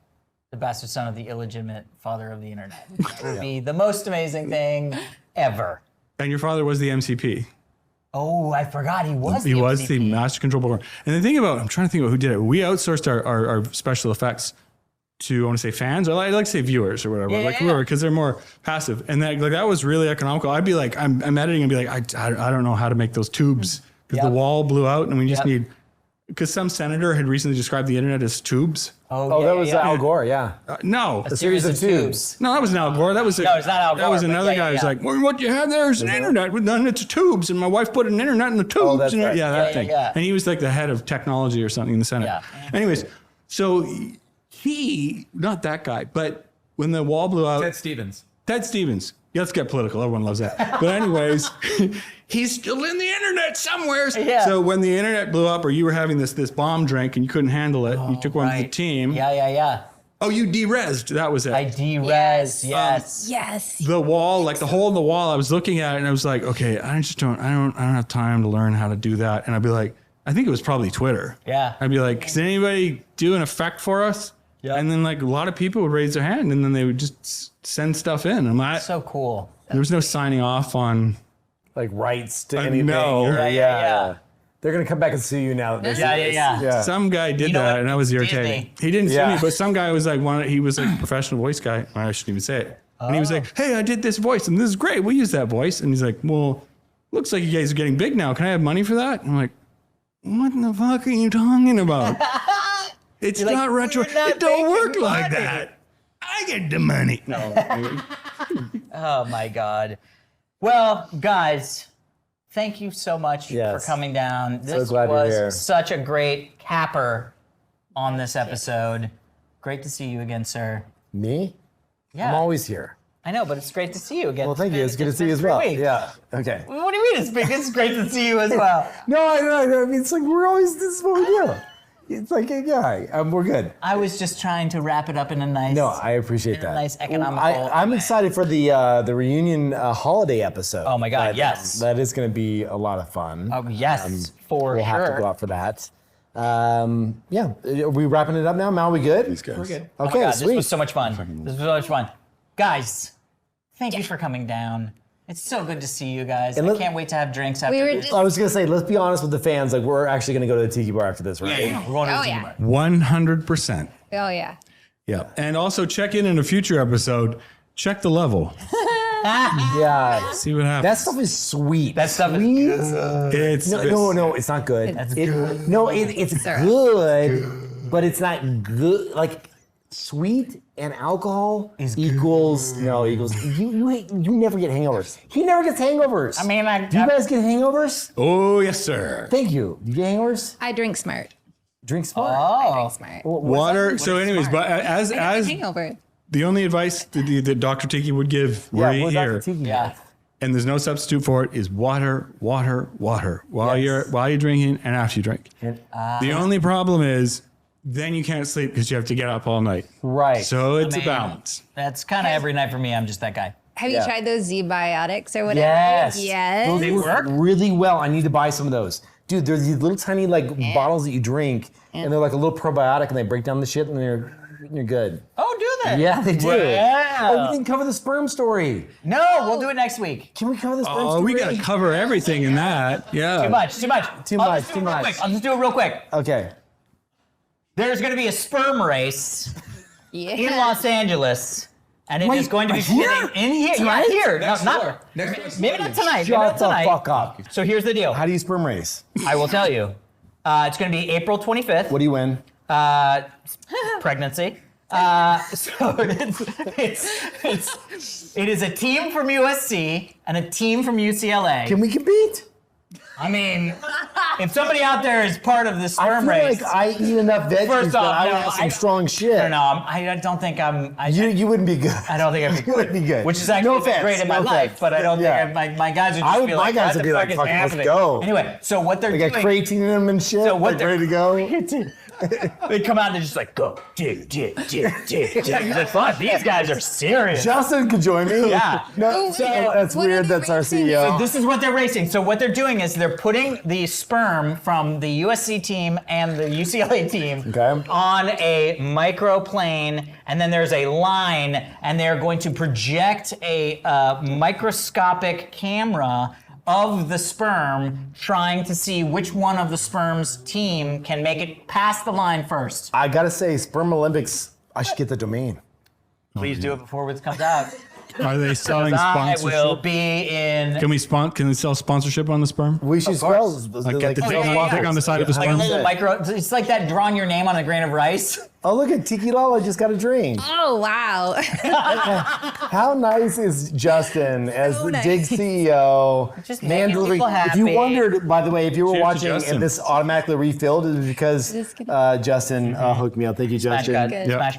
the bastard son of the illegitimate father of the internet. It would be the most amazing thing ever. And your father was the MCP. Oh, I forgot he was He the was MCP. the Master Control Program. And the thing about, I'm trying to think about who did it. We outsourced our special effects to, I want to say fans, or I like to say viewers or whatever, whoever, because they're more passive. And that was really economical. I'd be like, I'm editing and be like, I don't know how to make those tubes because the wall blew out and we just need, because some senator had recently described the internet as tubes. That was Al Gore, yeah. No. A series of tubes. No, that wasn't Al Gore. That was No, it's not Al Gore. That was another guy who's like, well, what you have there is an internet with none, it's tubes. And my wife put an internet in the tubes. that's right. That thing. And he was like the head of technology or something in the Senate. Yeah. Anyways, so he, not that guy, but when the wall blew out. Ted Stevens. Yeah, let's get political. Everyone loves that. But anyways, he's still in the internet somewhere. Yeah. So when the internet blew up or you were having this bomb drink and you couldn't handle it, you took one for the team. Yeah. Oh, you de-resed. That was it. I de-res. Yes. Yes. The wall, like the hole in the wall, I was looking at it and I was like, okay, I don't have time to learn how to do that. And I'd be like, I think it was probably Twitter. Yeah. I'd be like, can anybody do an effect for us? Yeah. And then like a lot of people would raise their hand and then they would just send stuff in. I'm like, so cool. There was no signing off on like rights to anything. No. Yeah. They're gonna come back and sue you now. Yeah. Some guy did that, and that was irritating. He didn't sue me, but some guy was like, he was like a professional voice guy. I shouldn't even say it. And he was like, hey, I did this voice, and this is great. We'll use that voice. And he's like, well, looks like you guys are getting big now. Can I have money for that? And I'm like, what the fuck are you talking about? It's You're not like, retro. It don't work like that. I get the money. No. Oh my God. Well, guys, thank you so much for coming down. This glad you're here. was such a great capper on this episode. Great to see you again, sir. Me? Yeah. I'm always here. I know, but it's great to see you again. Well, thank you. It's good to see you as well. Yeah. Okay. What do you mean it's great to see you as well? No, I know. I mean, it's like this is what we do. It's like, we're good. I was just trying to wrap it up in a nice. No, I appreciate that. Nice economical. I'm excited for the reunion holiday episode. Oh my God, yes. That is going to be a lot of fun. Oh yes, for we'll sure. have to go out for that. Are we wrapping it up now? Mal, we good? We're good. Okay, Oh my God, sweet. This was so much fun. This was so much fun. Guys, thank you for coming down. It's so good to see you guys. I can't wait to have drinks after this. I was going to say, let's be honest with the fans. Like, we're actually going to go to the Tiki Bar after this, right? Yeah. We're going to the Tiki Bar. 100%. Oh, yeah. Yeah. And also check in a future episode. Check the level. Yeah. See what happens. That stuff is sweet. That stuff is good. No, it's not good. That's good. No, it's good, but it's not good. Like, sweet and alcohol equals. You never get hangovers. He never gets hangovers. I mean, do you guys get hangovers? Oh, yes, sir. Thank you. Do you get hangovers? I drink smart. Drink smart. I drink smart. Water. So, anyways, but as hangover. the only advice that Dr. Tiki would give right here, and there's no substitute for it, is water while you're drinking and after you drink. The only problem is then you can't sleep because you have to get up all night. Right. So it's a balance. That's kind of every night for me. I'm just that guy. Have you tried those Z-Biotics or whatever? Yes. Yes. Those work really well. I need to buy some of those. Dude, there's these little tiny bottles that you drink, and they're like a little probiotic, and they break down the shit, and you're good. Oh, do they? Yeah, they do. Wow. Oh, we didn't cover the sperm story. No, we'll do it next week. Can we cover the sperm story? Oh, we got to cover everything in that. Yeah. Too much. I'll just do it real quick. Okay. There's going to be a sperm race in Los Angeles, and it is going to be here? in here. Tonight? Yeah, here. Next No, door. maybe not tonight. Shut the fuck up. So here's the deal. How do you sperm race? I will tell you. It's going to be April 25th. What do you win? Pregnancy. So it is a team from USC and a team from UCLA. Can we compete? I mean, if somebody out there is part of this sperm I feel race, like I eat enough veggies First off, that I no, would have some strong shit. I don't think I'm. You wouldn't be good. I don't think I'd be You wouldn't be good. Which is actually great in my life, but I don't think my guys would just be like, my guys what would the be like, fuck is fucking let's happening? go. Anyway, so what they're They doing. got creatine in them and shit. So what like, they're- ready to go. They come out and they're just like, go, dig. It's fun. These guys are serious. Justin could join me. Yeah. No, that's weird. That's our CEO. So this is what they're racing. So what they're doing is they're putting the sperm from the USC team and the UCLA team on a microplane, and then there's a line, and they're going to project a microscopic camera of the sperm, trying to see which one of the sperm's team can make it past the line first. I gotta say, Sperm Olympics, I should get the domain. Please do it before this comes out. Are they selling I sponsorship? will be in. Can we sell sponsorship on the sperm? We should spell Like get the thing on the side of the like a sperm. little micro. It's like that drawing your name on a grain of rice. Oh, look at Tiki Lala just got a drink. Oh, wow. How nice is Justin as So the nice. Dig CEO? Just Man making delivery. people If you happy. wondered, by the way, if you were Cheers to watching Justin. and this automatically refilled, it was because Justin hooked me up. Thank you, Smash Justin. cut. Yep. Smash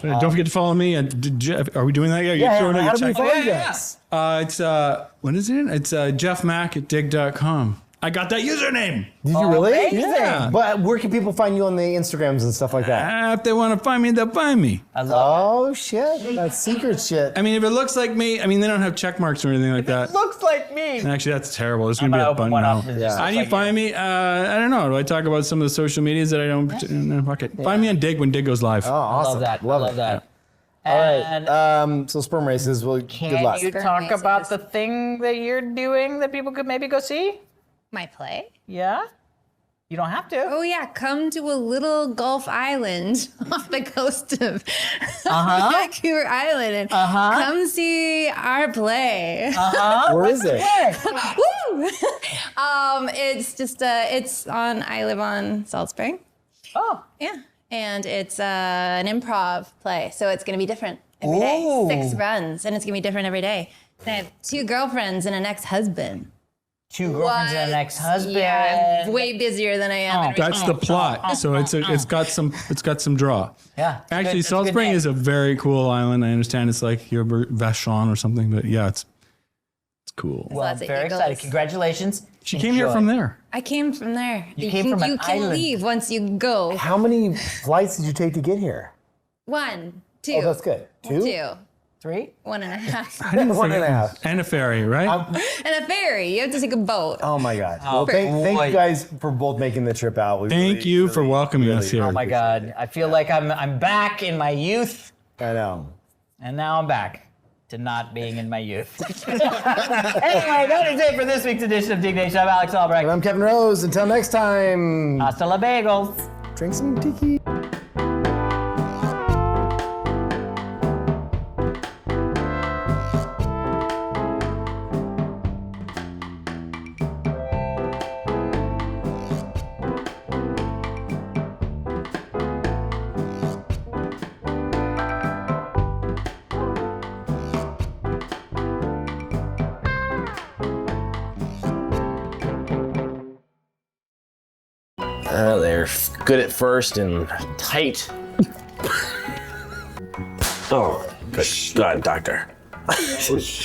cut. Don't forget to follow me. Are we doing that yet? Yeah, You're how do we check- find yeah. this? It's what is it? It's Jeff Mack at dig.com. I got that username. Did you really? amazing. Yeah. But where can people find you on the Instagrams and stuff like that? If they want to find me, they'll find me. I love Oh shit, that's secret shit. I mean, if it looks like me, I mean, they don't have check marks or anything like that. Looks like me. And actually, that's terrible. There's I'm gonna be gonna a open button one now. up. It just How looks do you like find me? I don't know. Do I talk about some of the social medias that I don't? No, fuck it. Find me on Dig when Dig goes live. Oh, awesome. Love that. Love Love it. that. All And right. So sperm races. Well, good can luck. you talk about the thing that you're doing that people could maybe go see? My play? Yeah? You don't have to. Oh yeah, come to a little Gulf island off the coast of Vancouver Island and come see our play. Where is it? Woo! It's just it's on. I live on Salt Spring. Oh. Yeah, and it's an improv play, so it's gonna be different every day. 6 runs, and it's gonna be different every day. And I have 2 girlfriends and an ex-husband. 2 girlfriends and an ex-husband. Yeah, I'm way busier than I am. That's the plot. So it's got some draw. Yeah. Actually, It's a Salt good Spring name. is a very cool island. I understand it's like your Vashon or something, but yeah, it's cool. Well, I'm Lots of very eagles. excited. Congratulations. She came here from there. I came from there. You came from an You can island. leave once you go. How many flights did you take to get here? 1, 2. Oh, that's good. 2? 2. 3? 1.5. 1.5. And a ferry, right? And a ferry. You have to take a boat. Oh my God. Well, thank you guys for both making the trip out. We Thank really, you for really, welcoming us here. Oh my God. I feel like I'm back in my youth, I know. and now I'm back to not being in my youth. Anyway, that is it for this week's edition of Diggnation. I'm Alex Albrecht. And I'm Kevin Rose. Until next time, Hasta la bagels. drink some tiki. They're good at first and tight. Oh, good. Doctor.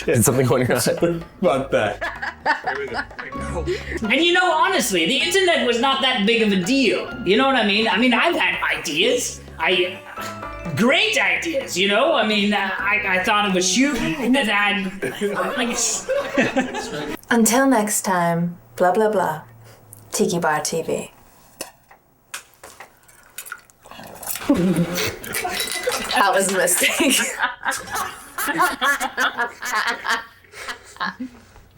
Did something go in your eye? About that. And you know, honestly, the internet was not that big of a deal. You know what I mean? I mean, I've had ideas. Great ideas, you know? I mean, I thought of a shoot that had... Until next time, blah blah blah. Tiki Bar TV. That was a mistake.